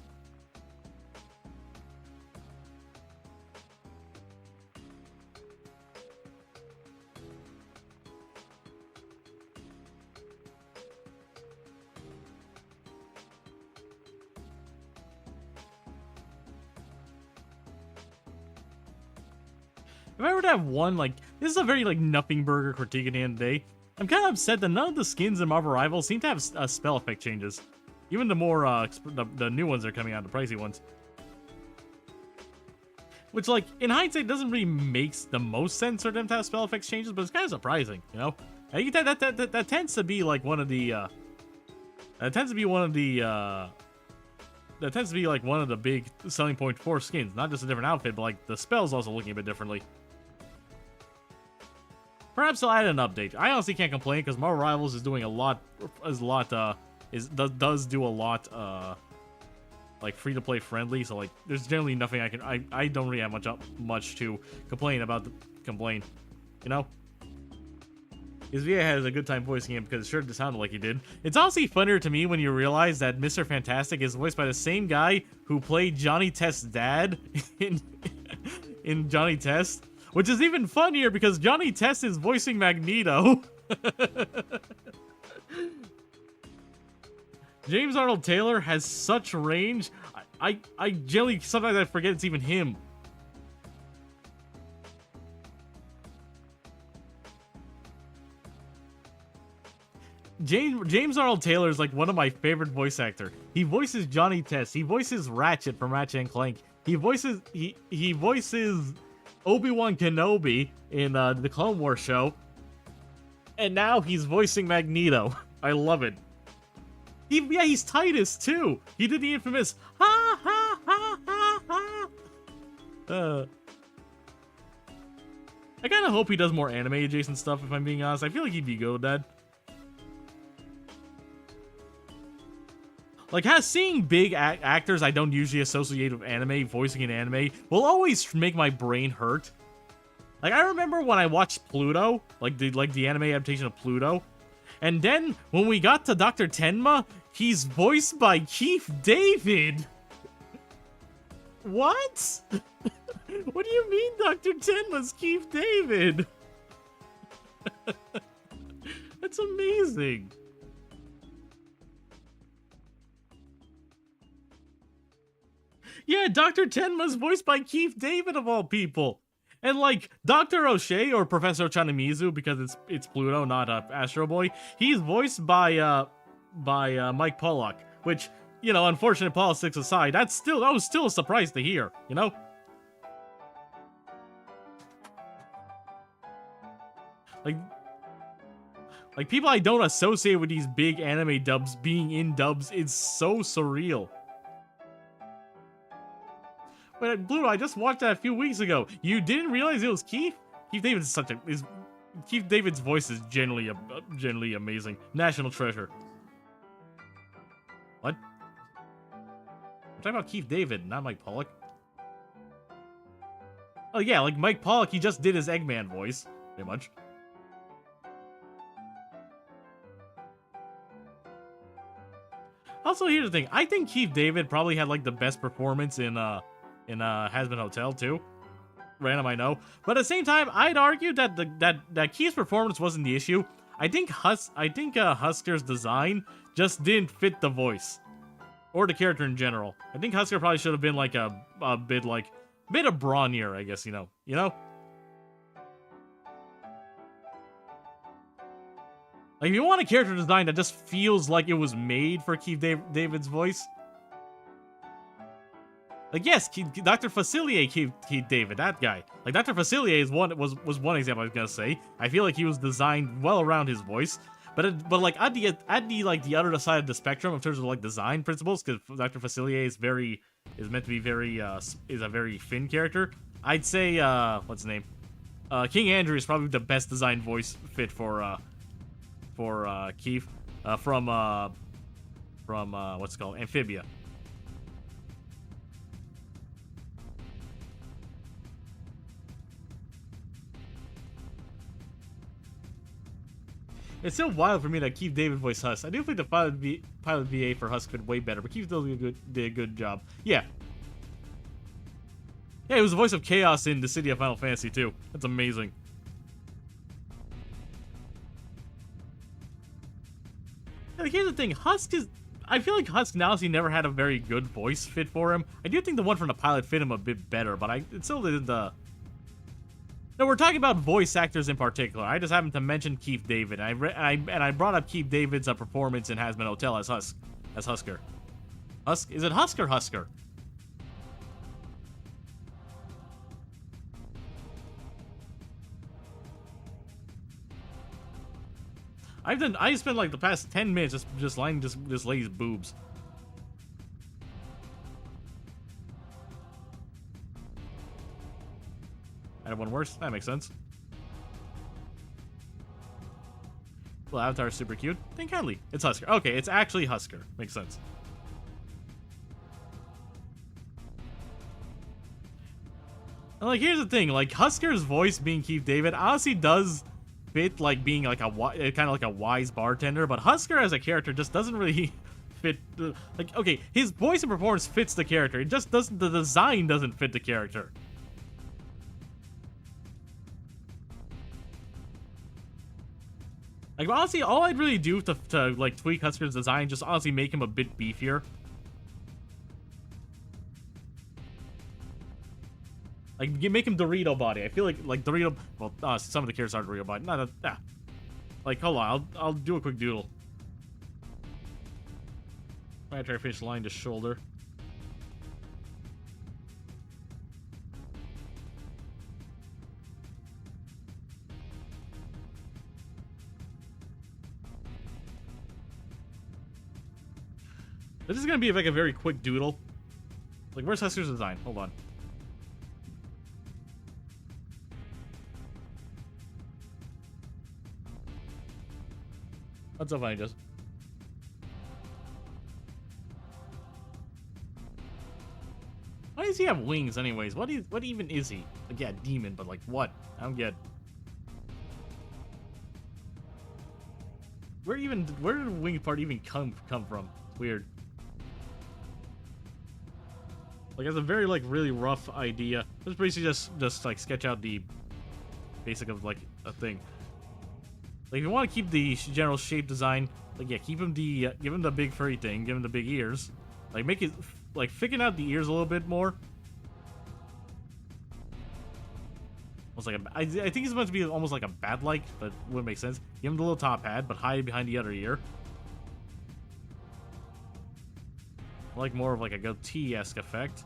If I were to have one, like, this is a very, like, nothing burger critique at the end of the day. I'm kind of upset that none of the skins in Marvel Rivals seem to have spell effect changes. Even the more, the new ones are coming out, the pricey ones. Which, like, in hindsight, doesn't really make the most sense for them to have spell effects changes, but it's kind of surprising, you know? I think that tends to be, like, one of the, that tends to be one of the big selling points for skins. Not just a different outfit, but, like, the spells also looking a bit differently. Perhaps they'll add an update. I honestly can't complain because Marvel Rivals is doing does do a lot, like free-to-play friendly. So like, there's generally nothing I don't really have much to complain about. You know, his VA has a good time voicing him because it sure sounded like he did. It's honestly funnier to me when you realize that Mr. Fantastic is voiced by the same guy who played Johnny Test's dad in Johnny Test. Which is even funnier because Johnny Test is voicing Magneto. James Arnold Taylor has such range. I generally sometimes I forget it's even him. James Arnold Taylor is like one of my favorite voice actor. He voices Johnny Test. He voices Ratchet from Ratchet and Clank. He voices Obi-Wan Kenobi in the Clone Wars show. And now he's voicing Magneto. I love it. He's Titus too. He did the infamous ha ha ha ha ha. I kind of hope he does more anime adjacent stuff, if I'm being honest. I feel like he'd be good at that. Like, seeing big actors I don't usually associate with anime, voicing in anime, will always make my brain hurt. Like, I remember when I watched Pluto, like the anime adaptation of Pluto, and then when we got to Dr. Tenma, he's voiced by Keith David. What? What do you mean Dr. Tenma's Keith David? That's amazing. Yeah, Dr. Tenma's voiced by Keith David of all people. And like Dr. O'Shea or Professor Chanamizu, because it's Pluto, not Astro Boy, he's voiced by Mike Pollock, which, you know, unfortunate politics aside, that was still a surprise to hear, you know? Like people I don't associate with these big anime dubs being in dubs is so surreal. But Pluto, I just watched that a few weeks ago. You didn't realize it was Keith? Keith David's Keith David's voice is generally amazing. National treasure. What? I'm talking about Keith David, not Mike Pollock. Oh yeah, like Mike Pollock, he just did his Eggman voice, pretty much. Also, here's the thing. I think Keith David probably had like the best performance in Hazbin Hotel too. Random, I know, but at the same time, I'd argue that that Keith's performance wasn't the issue. I think Husker's design just didn't fit the voice or the character in general. I think Husker probably should have been like a bit of brawnier, I guess. You know. Like if you want a character design that just feels like it was made for Keith David's voice. Like yes, Dr. Facilier, Keith David, that guy. Like Dr. Facilier was one example I was gonna say. I feel like he was designed well around his voice, but like at the other side of the spectrum in terms of like design principles, because Dr. Facilier is meant to be is a very thin character. I'd say what's his name? King Andrew is probably the best designed voice fit for Keith from what's it called, Amphibia. It's so wild for me that Keith David voiced Husk. I do think the pilot VA for Husk fit way better, but Keith still did a good job. Yeah. Yeah, he was the voice of Chaos in the City of Final Fantasy too. That's amazing. Yeah, like, here's the thing, Husk is... I feel like Husk now, he never had a very good voice fit for him. I do think the one from the pilot fit him a bit better, but it still didn't, No, we're talking about voice actors in particular. I just happened to mention Keith David. I brought up Keith David's performance in Hazbin Hotel as Husker. Is it Husk or Husker? I spent like the past 10 minutes just lining this lady's boobs. I have one worse. That makes sense. Well, Avatar is super cute. Think kindly. It's Husker. Okay, it's actually Husker. Makes sense. And like, here's the thing. Like, Husker's voice being Keith David honestly does fit like being like kind of like a wise bartender, but Husker as a character just doesn't really fit. Like, okay, his voice and performance fits the character. It just doesn't. The design doesn't fit the character. Like, honestly, all I'd really do to like tweak Husker's design, just honestly make him a bit beefier. Like, make him Dorito body. I feel like Dorito. Well, some of the characters are Dorito body. Not a. Like, hold on. I'll do a quick doodle. I try to finish the line to shoulder. This is gonna be like a very quick doodle. Like, where's Husker's design? Hold on. What's up, I just? Why does he have wings, anyways? What even is he? Like, yeah, demon, but like what? I don't get. Where did the wing part even come from? It's weird. Like, it's a very like really rough idea. Let's basically just like sketch out the basic of like a thing. Like, if you want to keep the general shape design, like, yeah, give him the big furry thing, give him the big ears. Like, make it, like, thicken out the ears a little bit more. Almost like I think he's meant to be almost like a bat-like, but wouldn't make sense. Give him the little top hat, but hide behind the other ear. I like more of like a goatee-esque effect.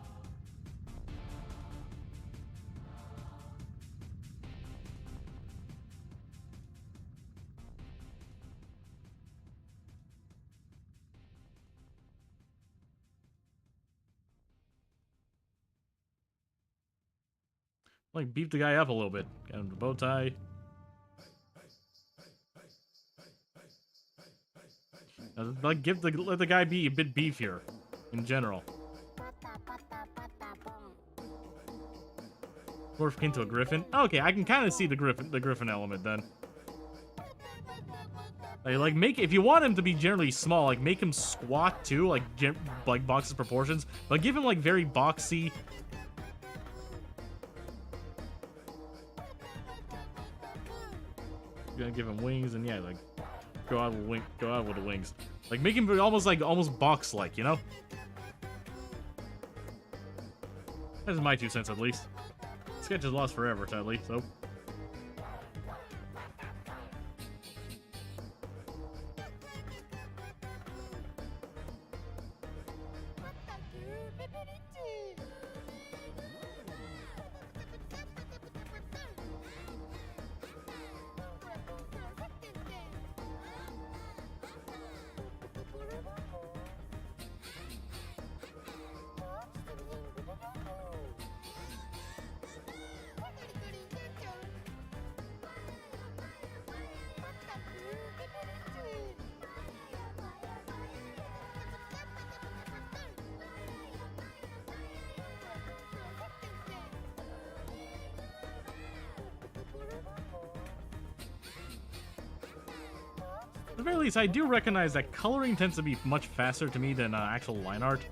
Like, beef the guy up a little bit. Get him the bow tie. Like, let the guy be a bit beefier in general. Morph into a griffin. Okay, I can kind of see the griffin element then. Like make, if you want him to be generally small, like make him squat too, like box's proportions, but give him like very boxy. You're gonna give him wings, and yeah, like go out with the wings. Like make him almost box-like, you know? That's my 2 cents at least. Sketch is lost forever, sadly, so. At the very least, I do recognize that coloring tends to be much faster to me than actual line art.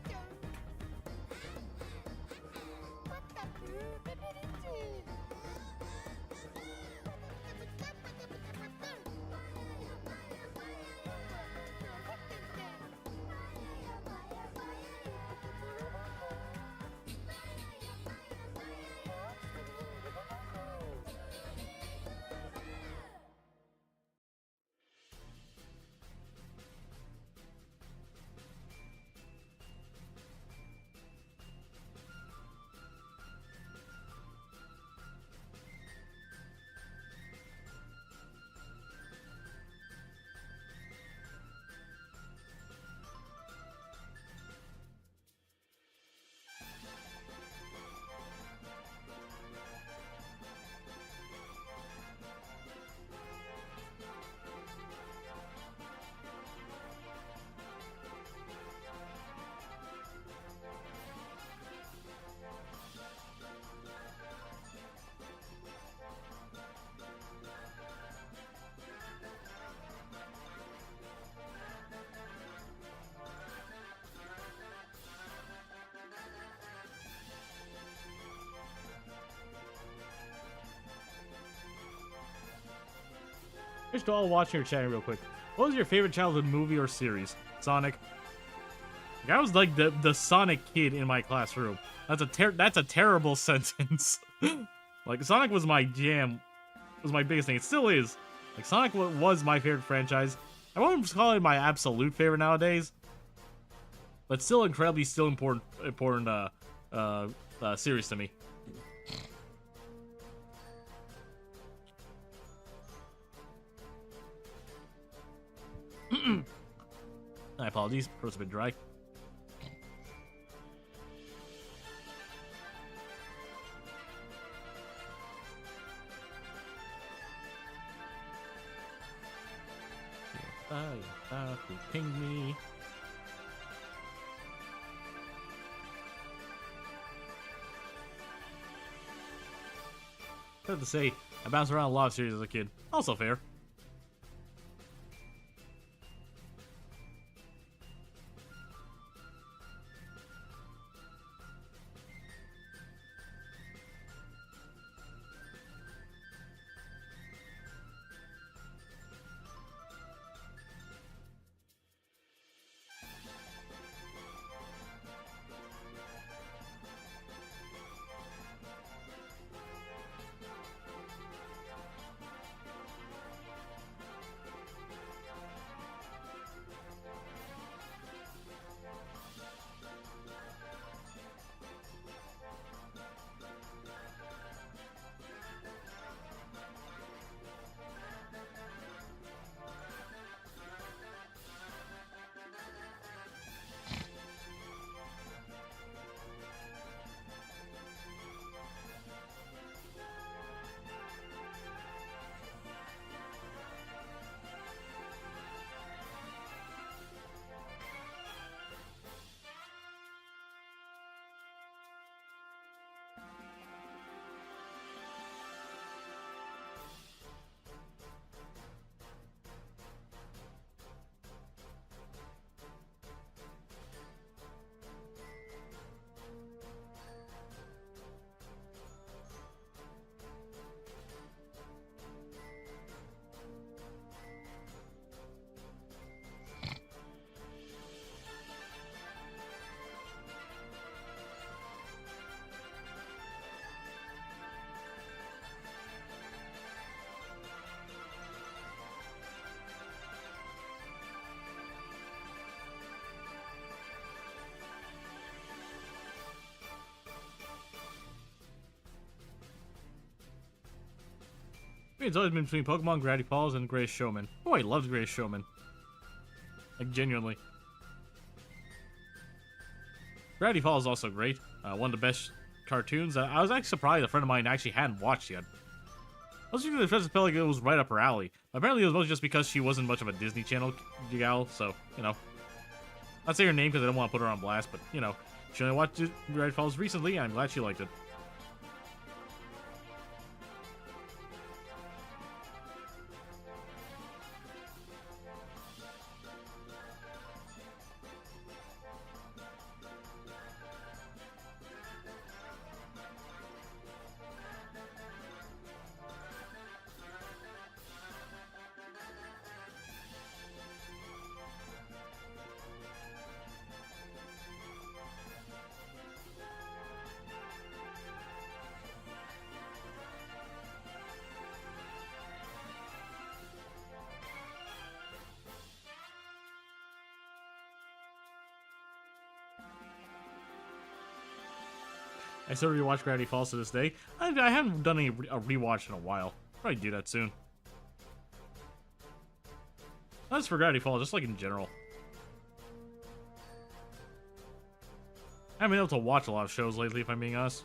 Just all watching your chat real quick. What was your favorite childhood movie or series? Sonic. Like, I was like the Sonic kid in my classroom. That's a terrible sentence. Like, Sonic was my jam. Was my biggest thing. It still is. Like, Sonic was my favorite franchise. I won't call it my absolute favorite nowadays, but still incredibly important series to me. My apologies, throat's a bit dry. Who pinged me? I have to say, I bounced around a lot of series as a kid. Also fair. It's always been between Pokemon, Gravity Falls, and Greatest Showman. Oh, I loved Greatest Showman. Like, genuinely. Gravity Falls is also great. One of the best cartoons. I was actually surprised a friend of mine actually hadn't watched yet. I was thinking the friend felt like it was right up her alley. Apparently it was mostly just because she wasn't much of a Disney Channel gal, so, you know. I'd say her name because I don't want to put her on blast, but, you know. She only watched Gravity Falls recently, and I'm glad she liked it. I still rewatch Gravity Falls to this day. I haven't done a rewatch in a while. Probably do that soon. Not just for Gravity Falls, just like in general. I haven't been able to watch a lot of shows lately, if I'm being honest.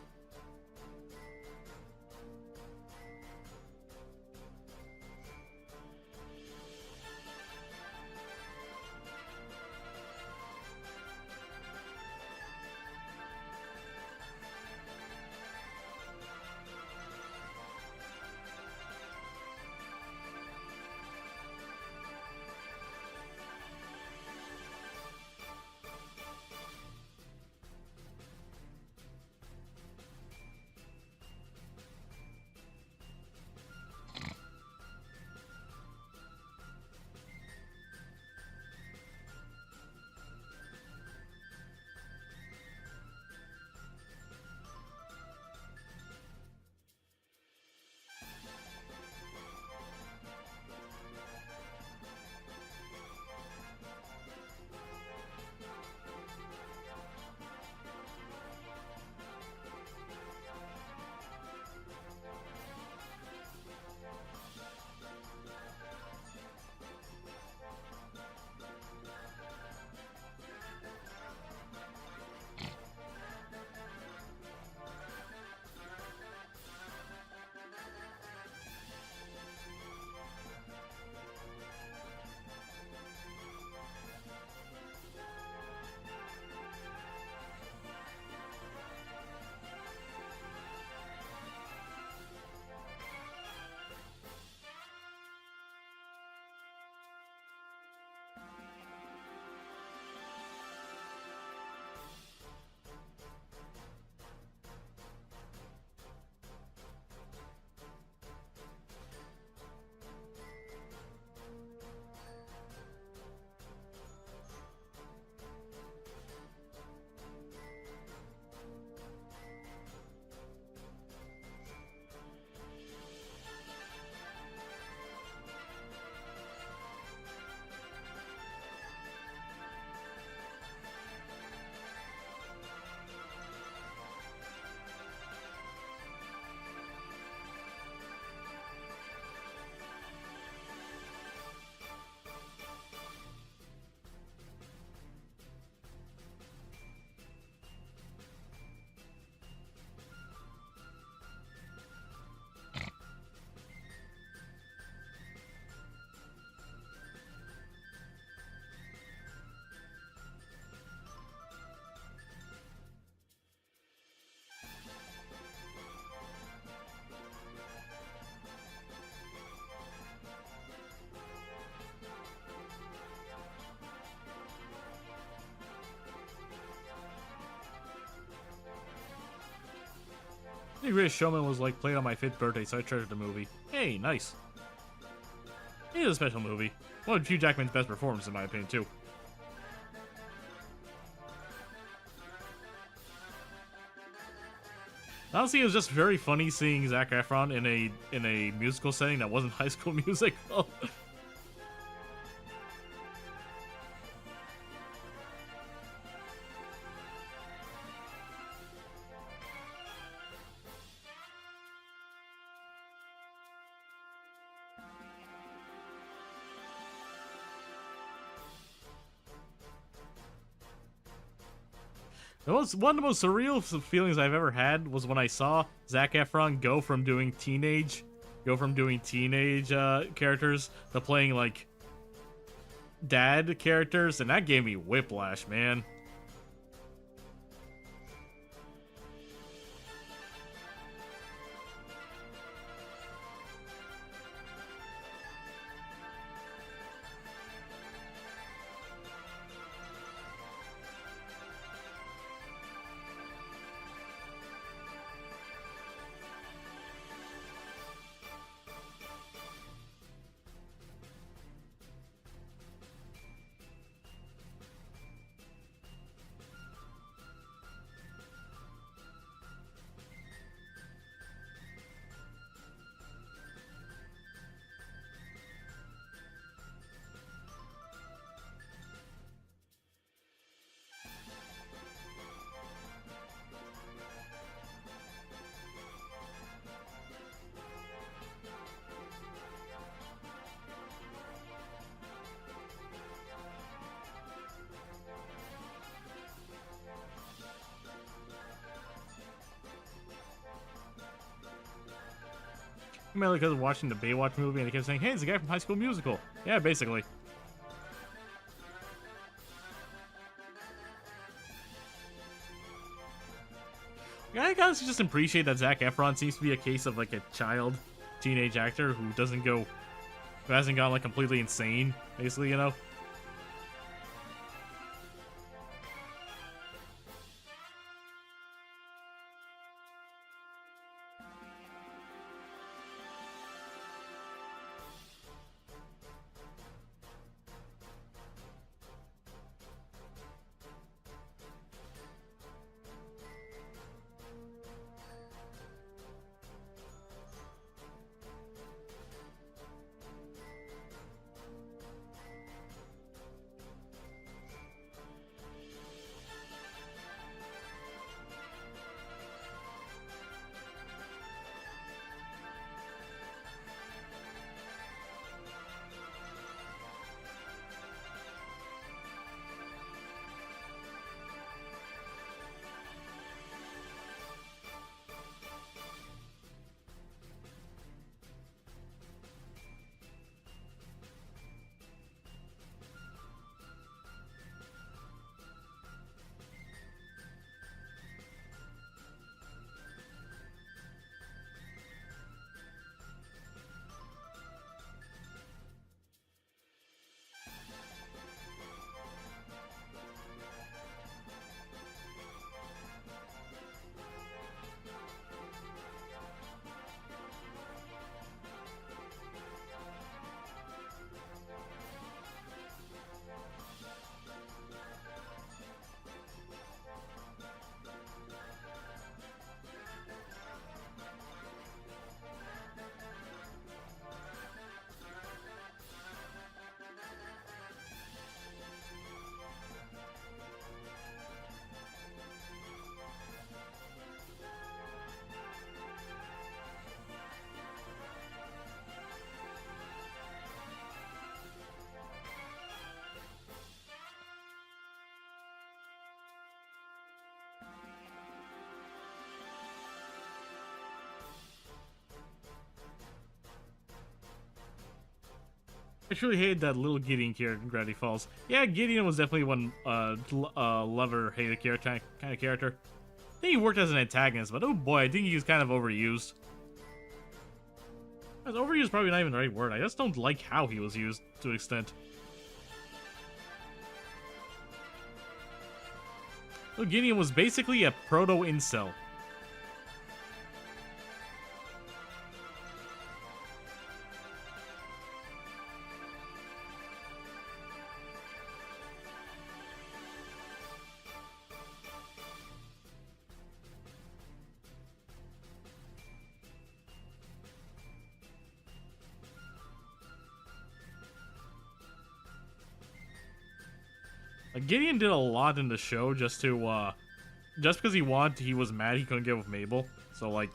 The Greatest Showman was like played on my 5th birthday, so I treasured the movie. Hey, nice. It is a special movie. One of Hugh Jackman's best performances, in my opinion, too. Honestly, it was just very funny seeing Zac Efron in a musical setting that wasn't High School Musical. One of the most surreal feelings I've ever had was when I saw Zac Efron go from doing teenage characters to playing like dad characters, and that gave me whiplash, man. Mainly because of watching the Baywatch movie and they kept saying, hey, it's the guy from High School Musical. Yeah, basically. I honestly just appreciate that Zac Efron seems to be a case of like a child, teenage actor who hasn't gone like completely insane, basically, you know? I truly hated that little Gideon character in Gravity Falls. Yeah, Gideon was definitely one lover-hated character, kind of character. I think he worked as an antagonist, but oh boy, I think he was kind of overused. Overused is probably not even the right word. I just don't like how he was used to an extent. So Gideon was basically a proto-incel. Gideon did a lot in the show just because he was mad he couldn't get with Mabel. So like,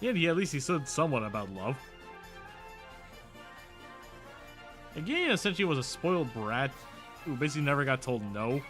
yeah, at least he said somewhat about love. Gideon essentially was a spoiled brat who basically never got told no.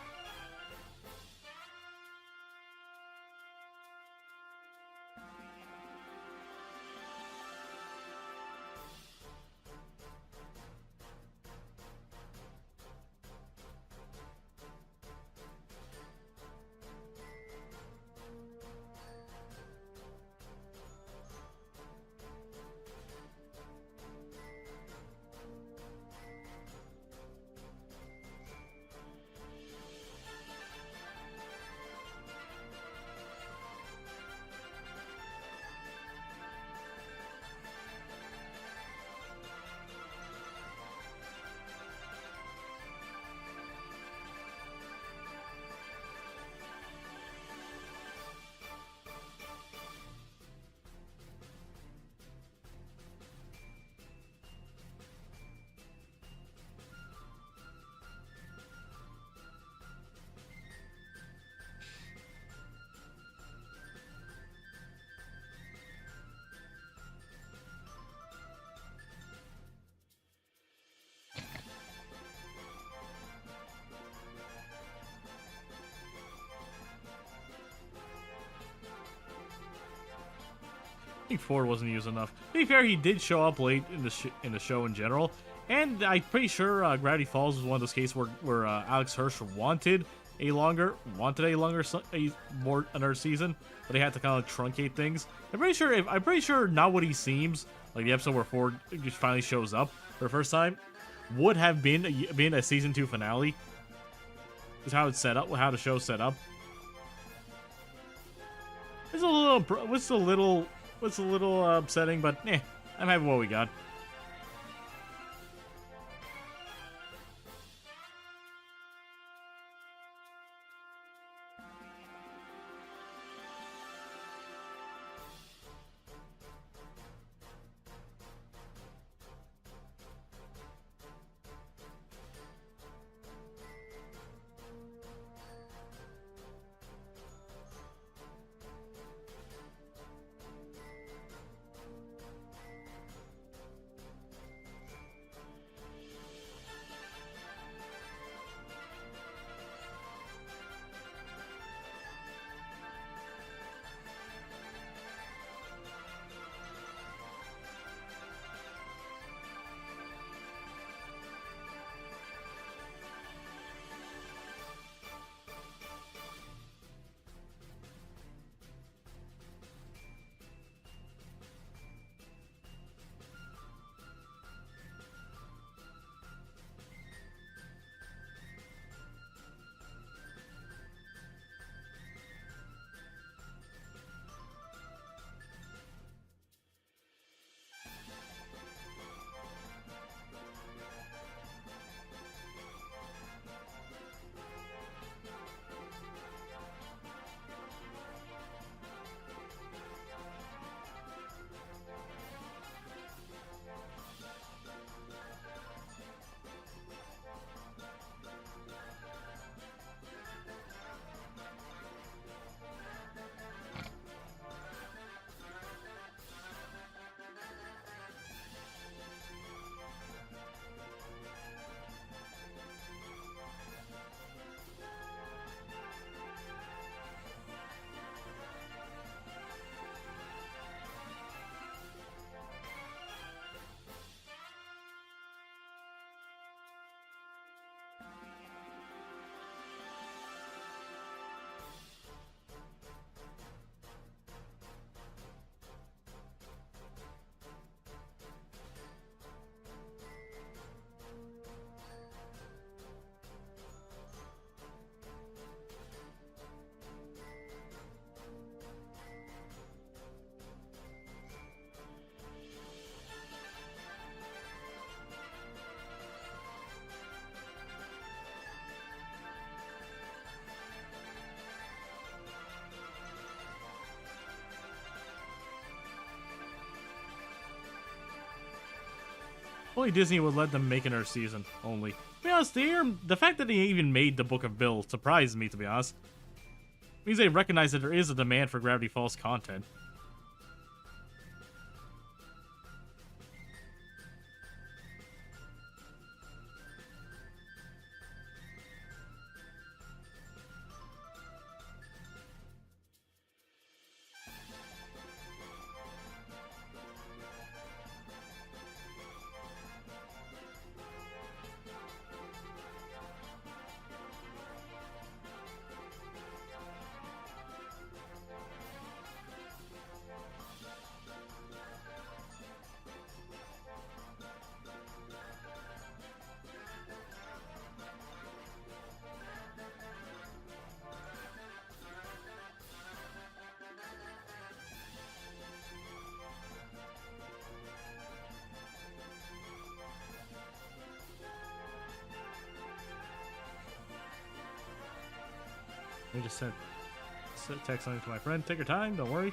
think Ford wasn't used enough. To be fair, he did show up late in the show in general, and I'm pretty sure Gravity Falls was one of those cases where Alex Hirsch wanted another season, but they had to kind of truncate things. I'm pretty sure not what he seems, like the episode where Ford just finally shows up for the first time, would have been a season 2 finale. Is how it's set up, how the show's set up. It's a little upsetting, but I'm happy with what we got. Only Disney would let them make another season, only. To be honest, the fact that they even made the Book of Bill surprised me, to be honest. It means they recognize that there is a demand for Gravity Falls content. Let me just send text something to my friend. Take your time, don't worry.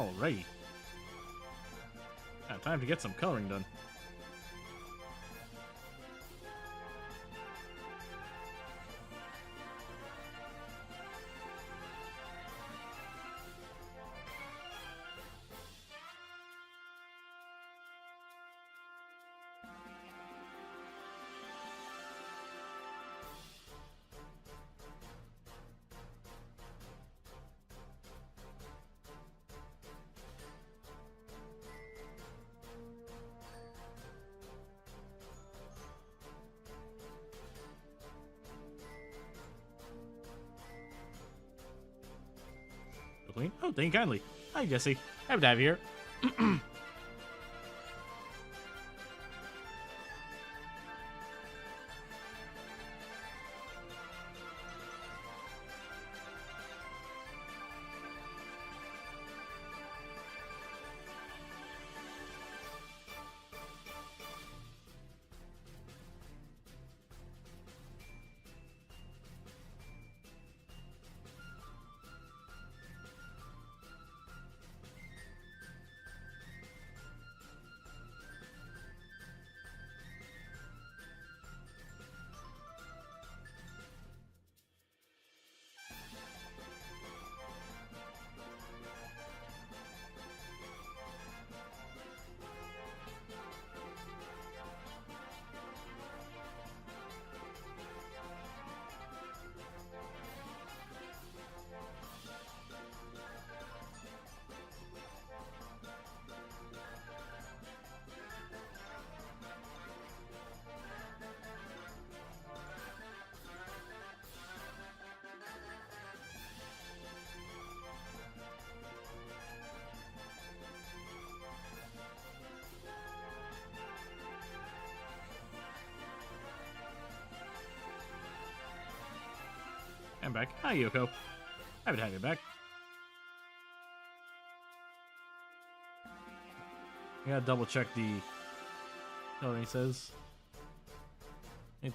Alrighty. Now, time to get some coloring done. Oh, thank you kindly. Hi, Jesse. Happy to have you here. I'm back. Hi, Yoko. Happy to have you back. I gotta double check the coloring, he says.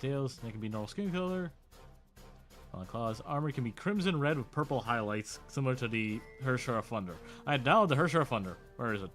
Tails, that can be normal skin color. On claws, armor can be crimson red with purple highlights, similar to the Hershara Thunder. I downloaded the Hershara Thunder. Where is it?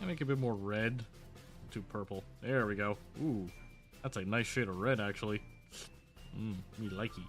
Make it a bit more red to purple. There we go. Ooh, that's a nice shade of red, actually. Me likey.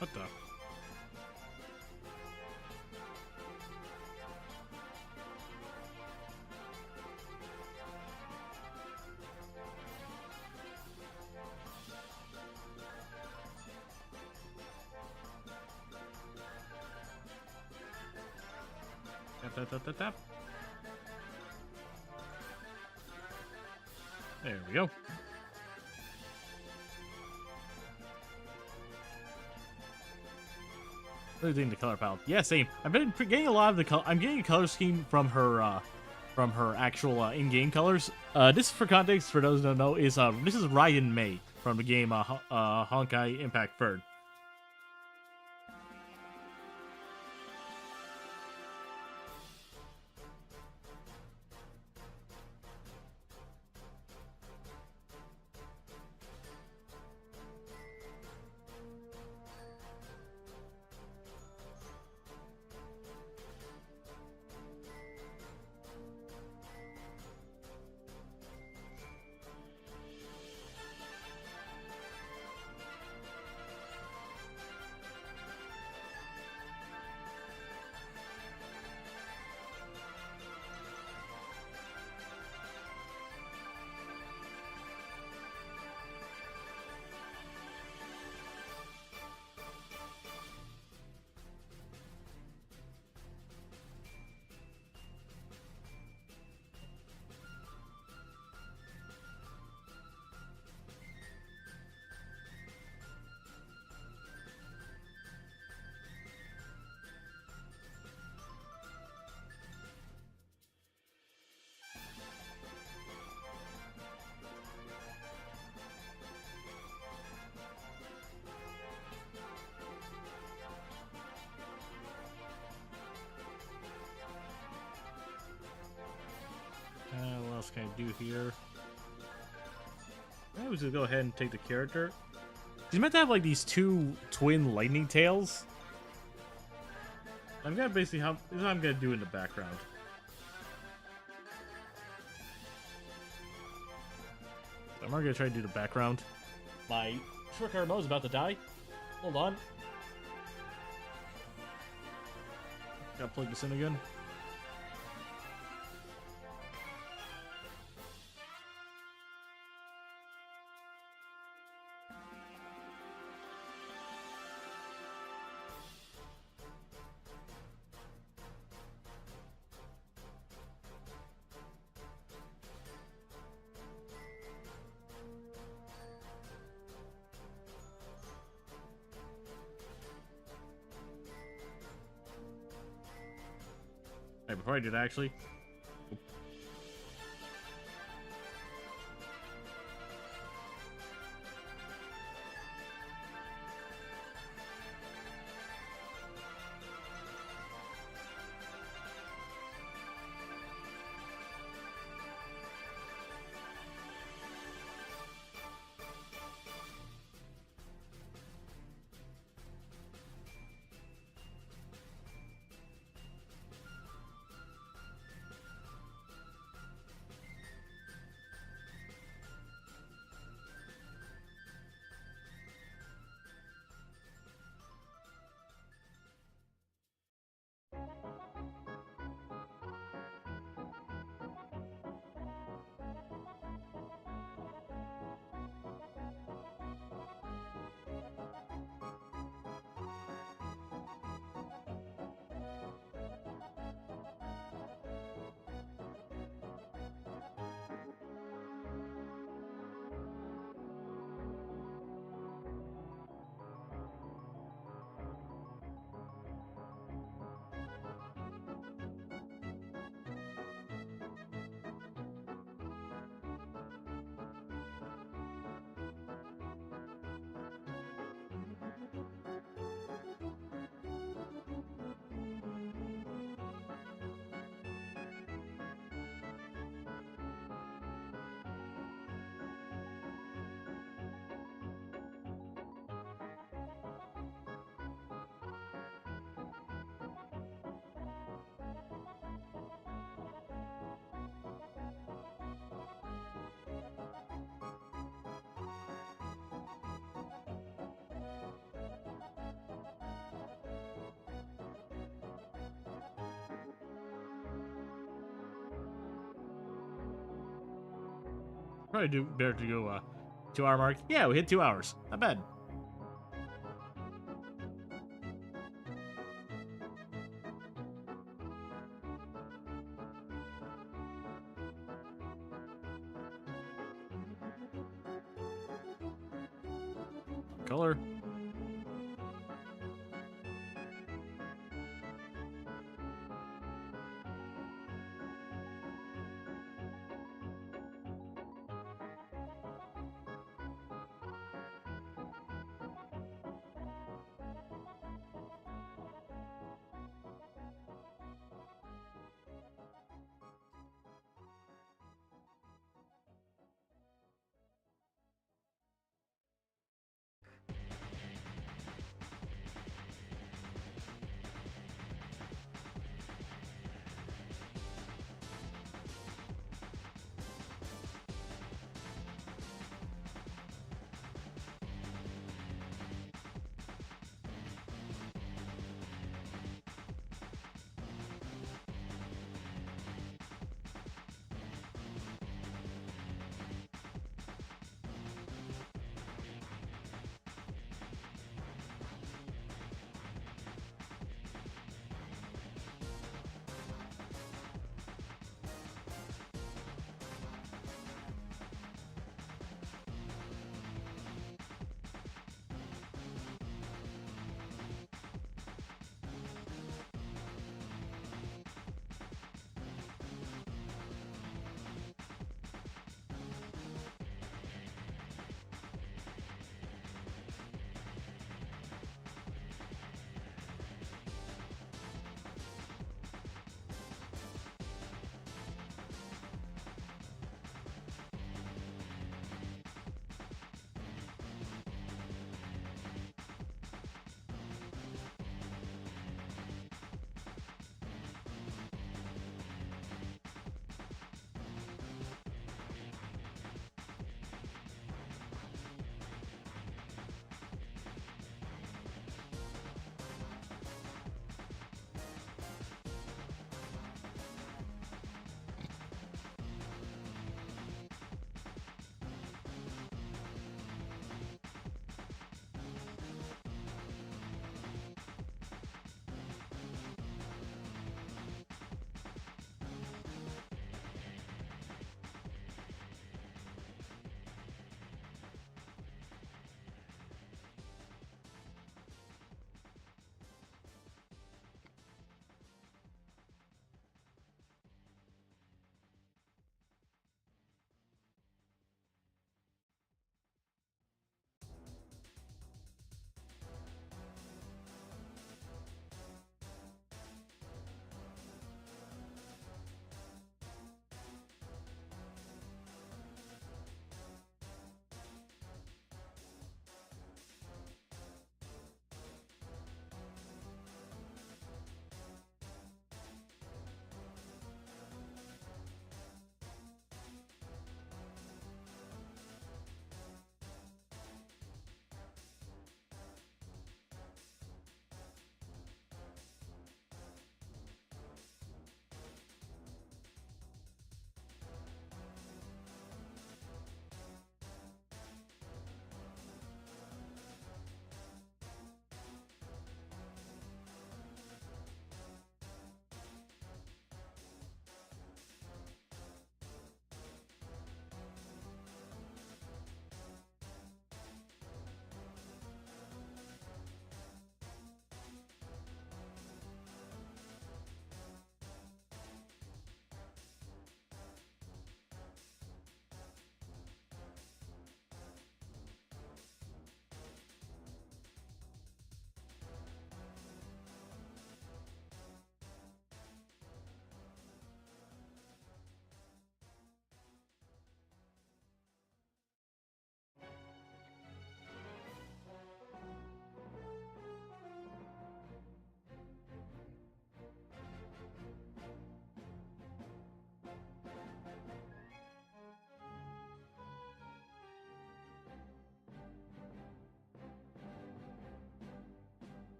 What the? Tap, tap, tap, tap, tap. There we go. Really digging the color palette. Yeah, same. I've been getting a lot of the color. I'm getting a color scheme from her actual in-game colors. This, for context, for those who don't know, is this is Ryan May from the game Honkai Impact Third. What else can I do here? I was gonna go ahead and take the character. He's meant to have like these two twin lightning tails. I'm gonna basically this is what I'm gonna do in the background. I'm not gonna try to do the background. My short card mode is about to die. Hold on. Gotta plug this in again. Hey, before I do that, actually. probably do better to go 2 hour mark. Yeah, we hit 2 hours. Not bad. Color.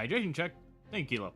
Hydration check. Thank you, Kilo.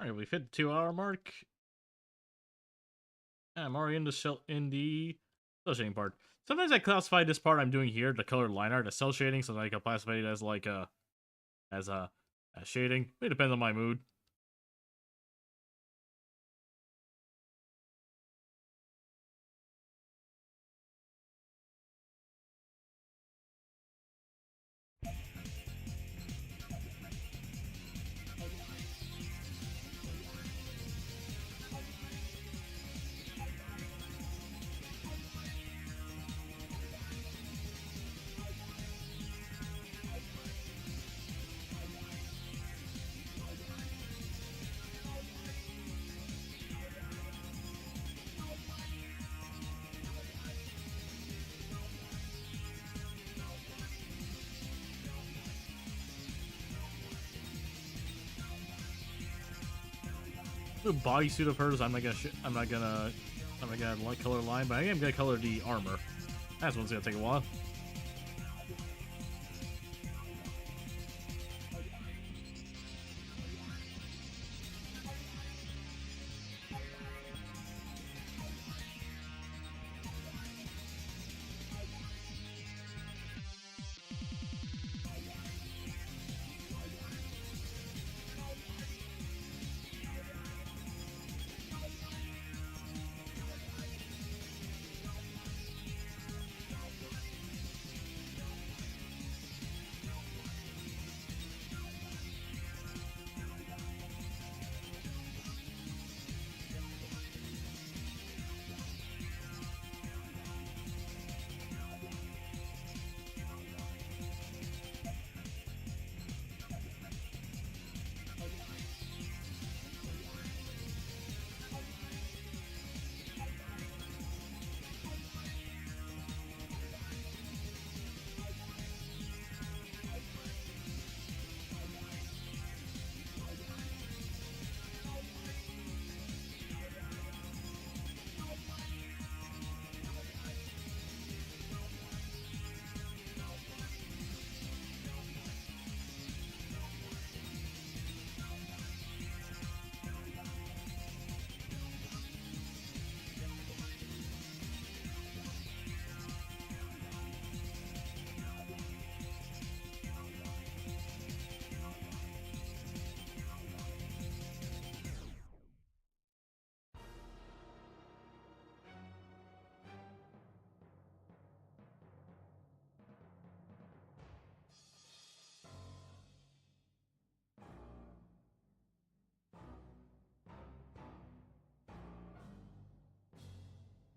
Alright, we've hit the 2-hour mark. I'm already in the cell shading part. Sometimes I classify this part I'm doing here, the colored line art, as cell shading, so I can classify it as like as shading. It depends on my mood. The bodysuit of hers, I'm not gonna like color line, but I am gonna color the armor. That's one's gonna take a while.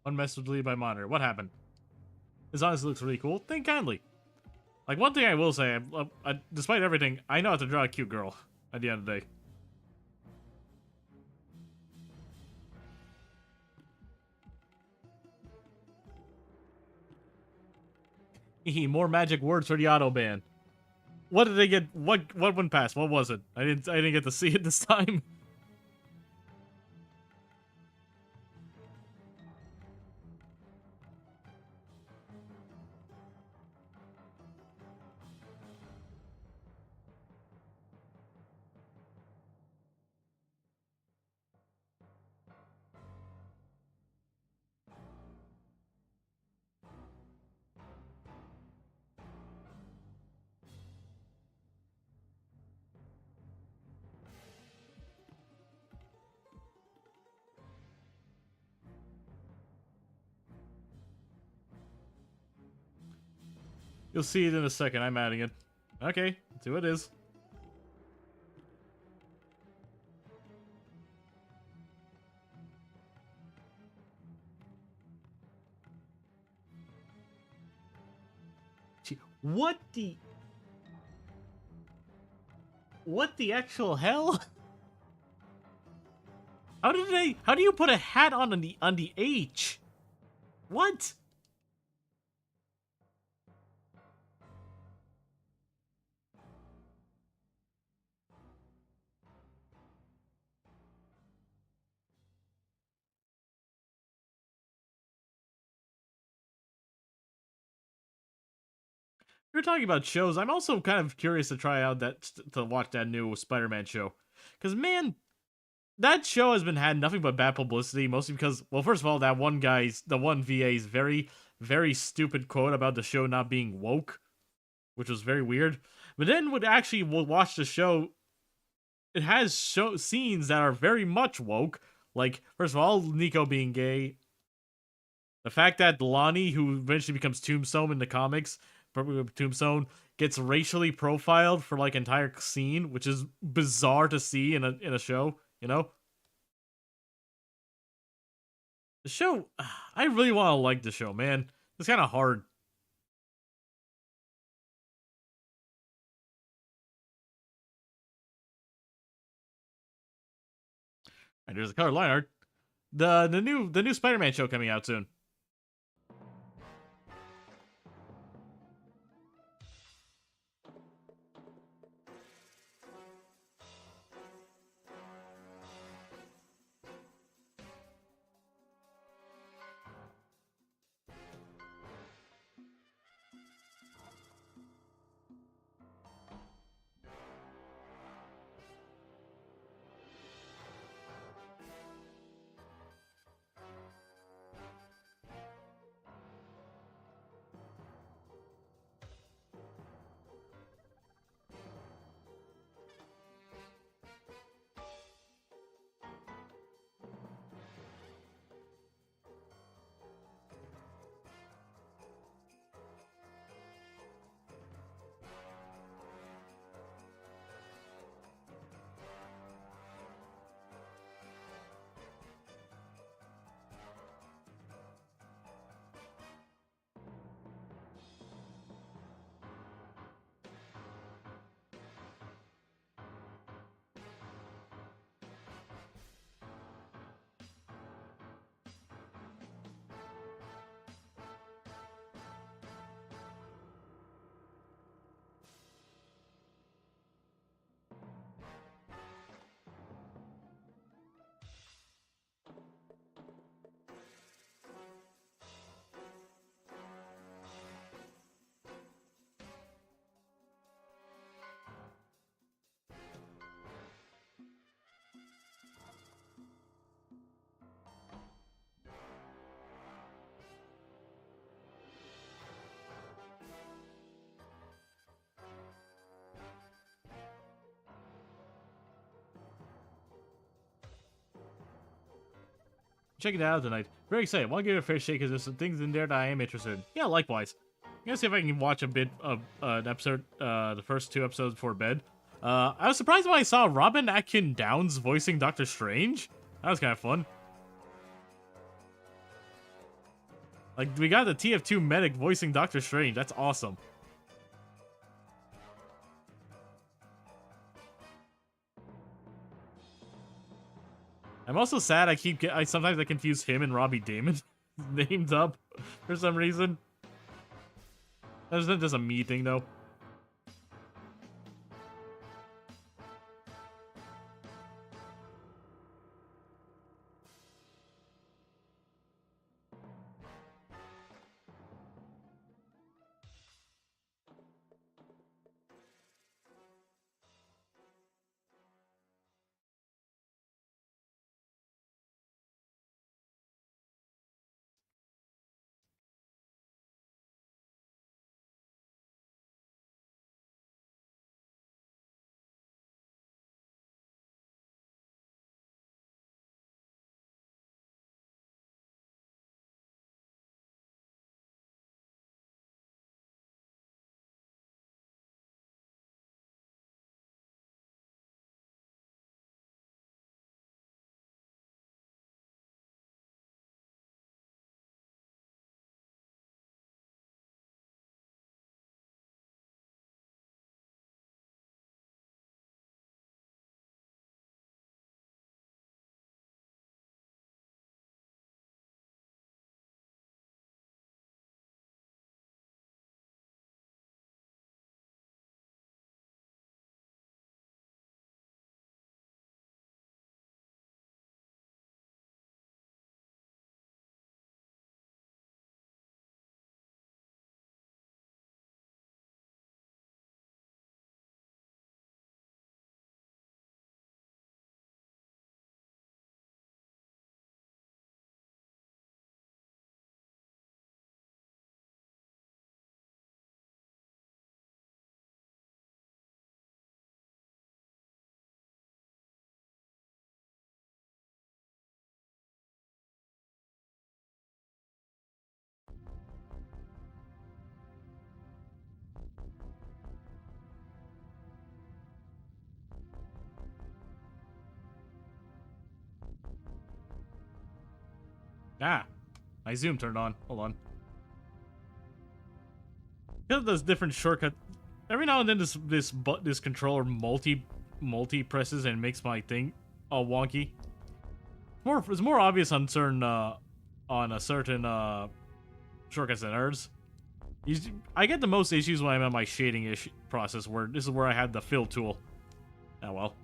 One message deleted by monitor. What happened? This honestly looks really cool. Think kindly. Like, one thing I will say, despite everything, I know how to draw a cute girl at the end of the day. More magic words for the auto ban. What did they get? What went past? What was it? I didn't get to see it this time. You'll see it in a second. I'm adding it. Okay, let's see what it is. What the... What the actual hell? How did they... How do you put a hat on the H? What? You're talking about shows. I'm also kind of curious to try out to watch that new Spider-Man show. Because, man, that show has been had nothing but bad publicity, mostly because, well, first of all, the one VA's very, very stupid quote about the show not being woke, which was very weird. But then would actually watch the show, it has scenes that are very much woke. Like, first of all, Nico being gay. The fact that Lonnie, who eventually becomes Tombstone in the comics, Tombstone, gets racially profiled for like entire scene, which is bizarre to see in a show, you know? The show, I really want to like the show, man. It's kind of hard. And there's a color line art. The new Spider-Man show coming out soon. Check it out tonight. Very excited. Want to give it a fair shake because there's some things in there that I am interested in. Yeah, likewise. I'm gonna see if I can watch a bit of an episode, the first 2 episodes before bed. I was surprised when I saw Robin Atkin Downs voicing Doctor Strange. That was kind of fun. Like, we got the TF2 medic voicing Doctor Strange. That's awesome. I'm also sad sometimes I confuse him and Robbie Damon named up for some reason. That's not just a me thing though. Ah, my zoom turned on. Hold on. Because there's different shortcut. Every now and then, this controller multi presses and makes my thing all wonky. It's more obvious on certain shortcuts than others. I get the most issues when I'm on my shading process, where this is where I have the fill tool. Oh well.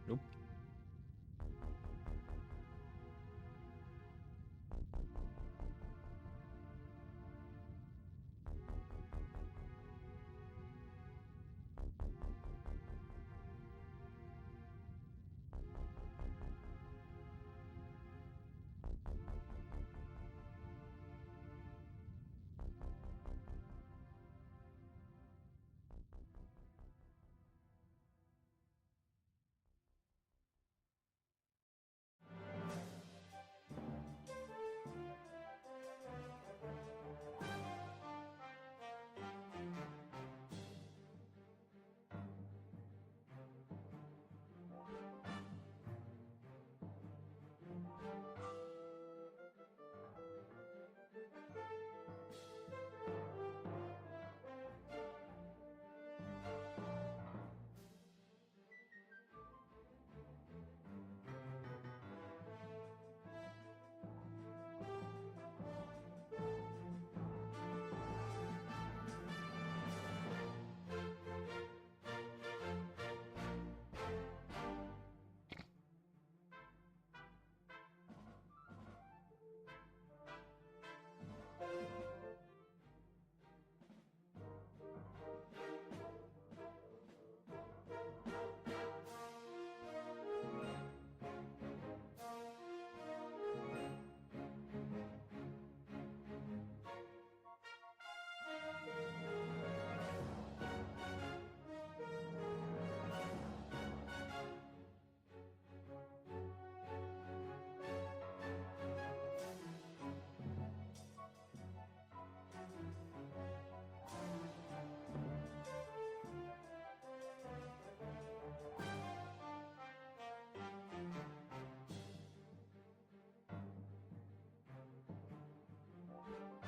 Nope.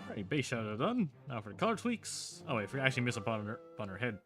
Alright, base shadow done. Now for the color tweaks. Oh wait, I actually missed upon her head.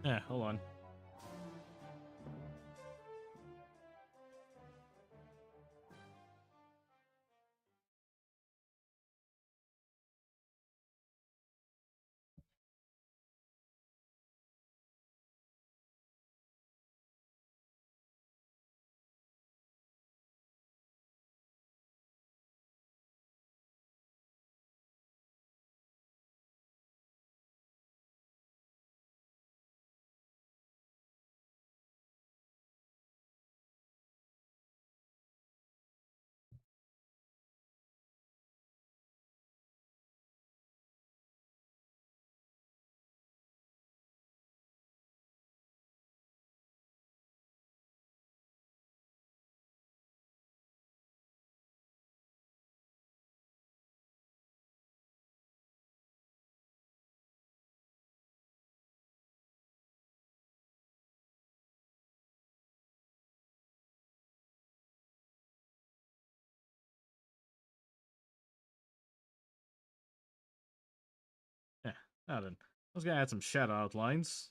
Yeah, hold on. Now then, I was gonna add some shadow outlines.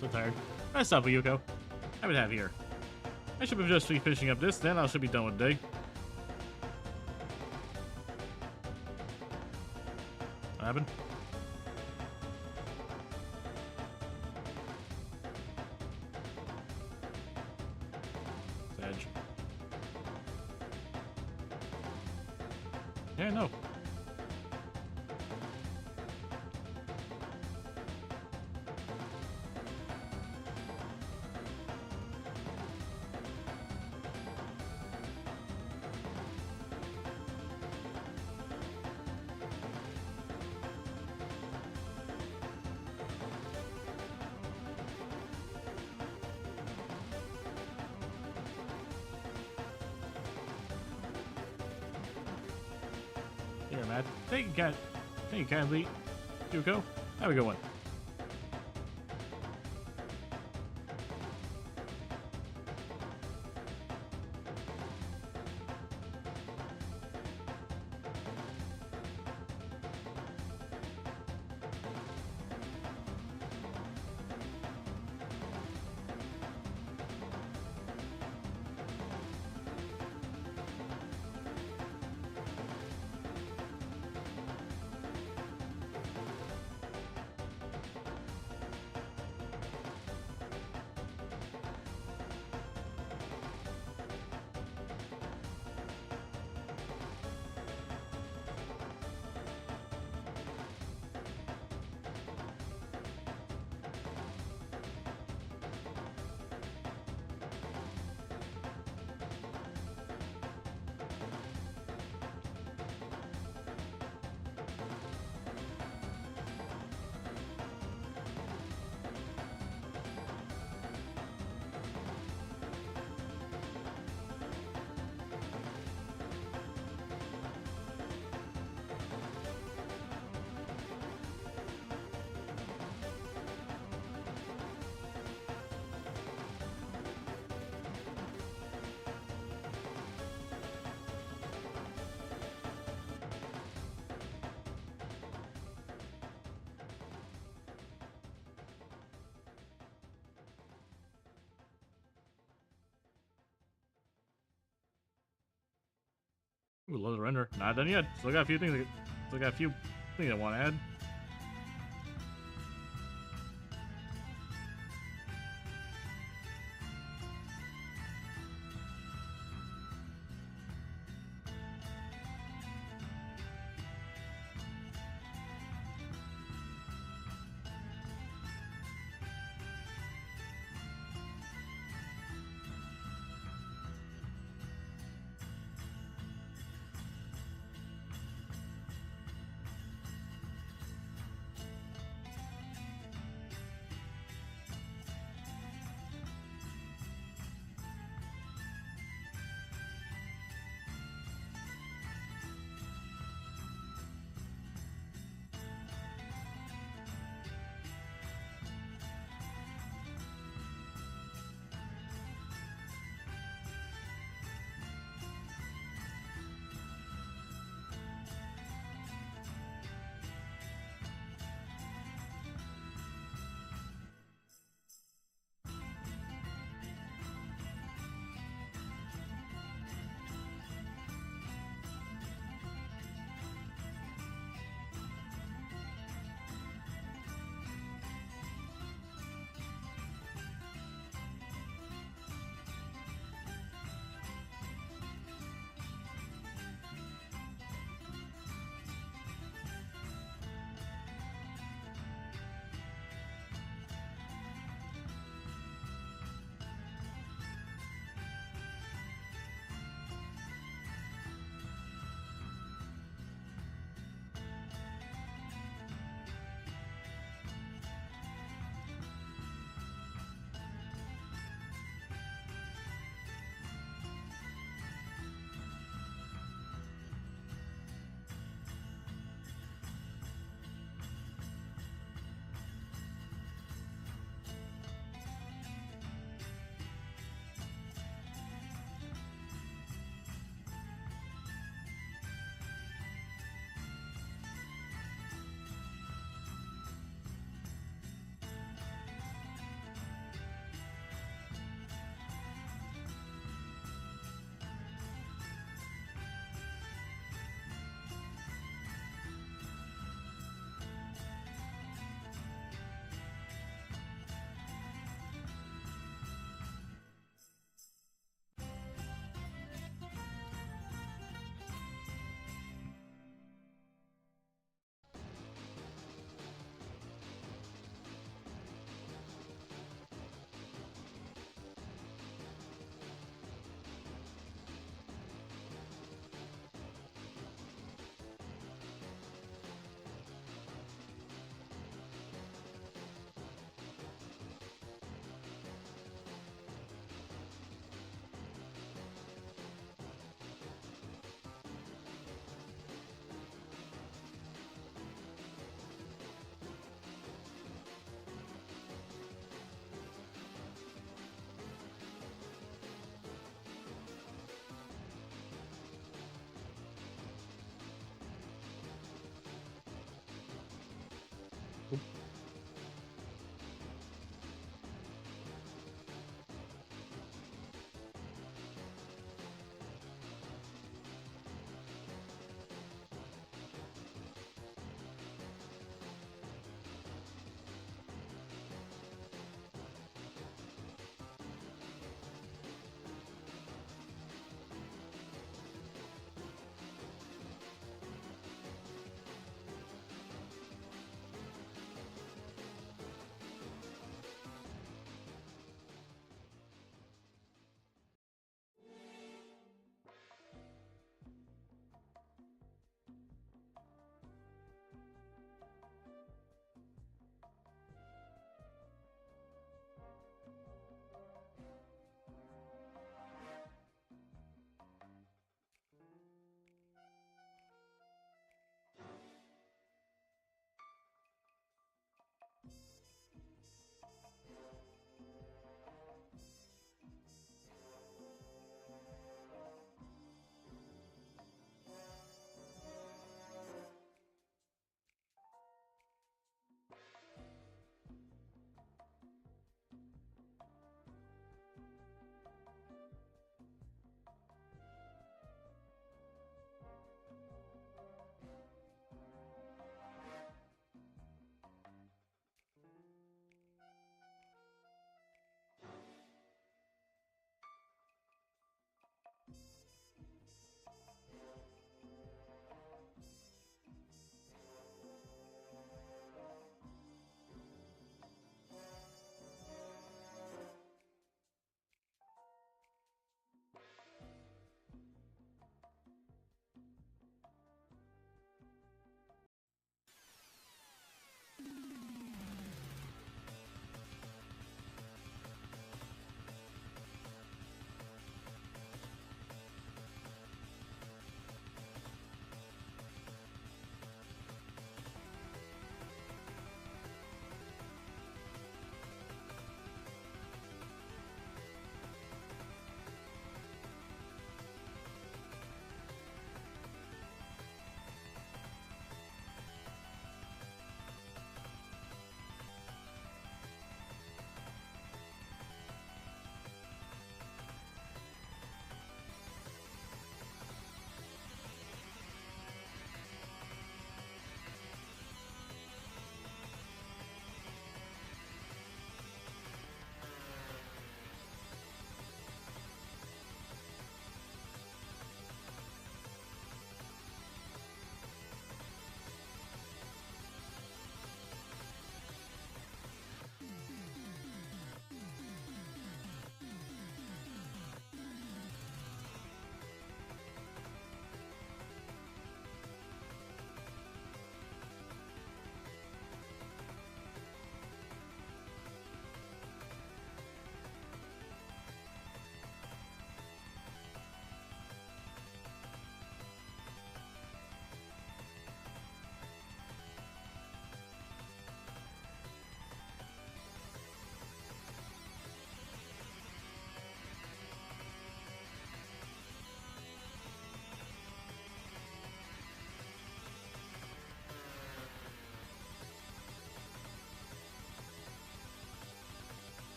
So tired. Nice stop, Yuko. Happy to have you here. I should be just finishing up this, then I should be done with the day. What happened? Edge. Yeah, no. Here, Matt. Thank you kindly. Yuko, have a good one. Ooh, load the render. Not done yet. Still got a few things. I want to add.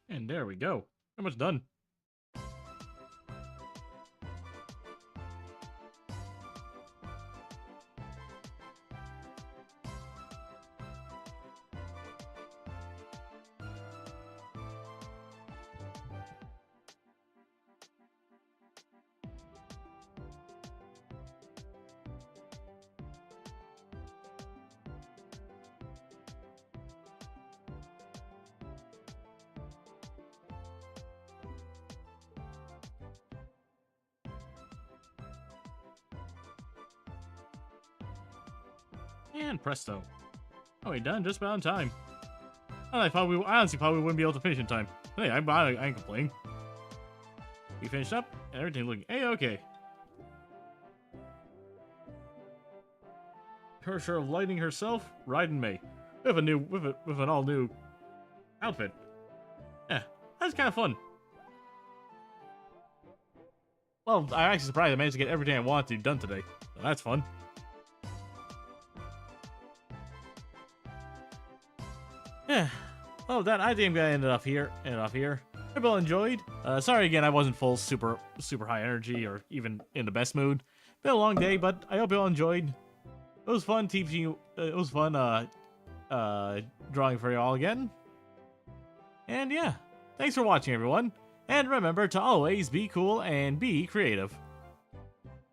And there we go. Almost done. And presto. Oh, we done just about on time. I honestly thought we wouldn't be able to finish in time. Hey, I ain't complaining. We finished up, and everything looking A-okay. Her sure of lighting herself, riding me. With an all new outfit. Yeah, that's kind of fun. Well, I'm actually surprised I managed to get everything I wanted to done today. So that's fun. Yeah. Oh, that I think I'm gonna end it off here. Hope you all enjoyed. Sorry again, I wasn't full super high energy or even in the best mood. Been a long day, but I hope you all enjoyed. It was fun teaching you. It was fun drawing for you all again. And yeah, thanks for watching, everyone. And remember to always be cool and be creative.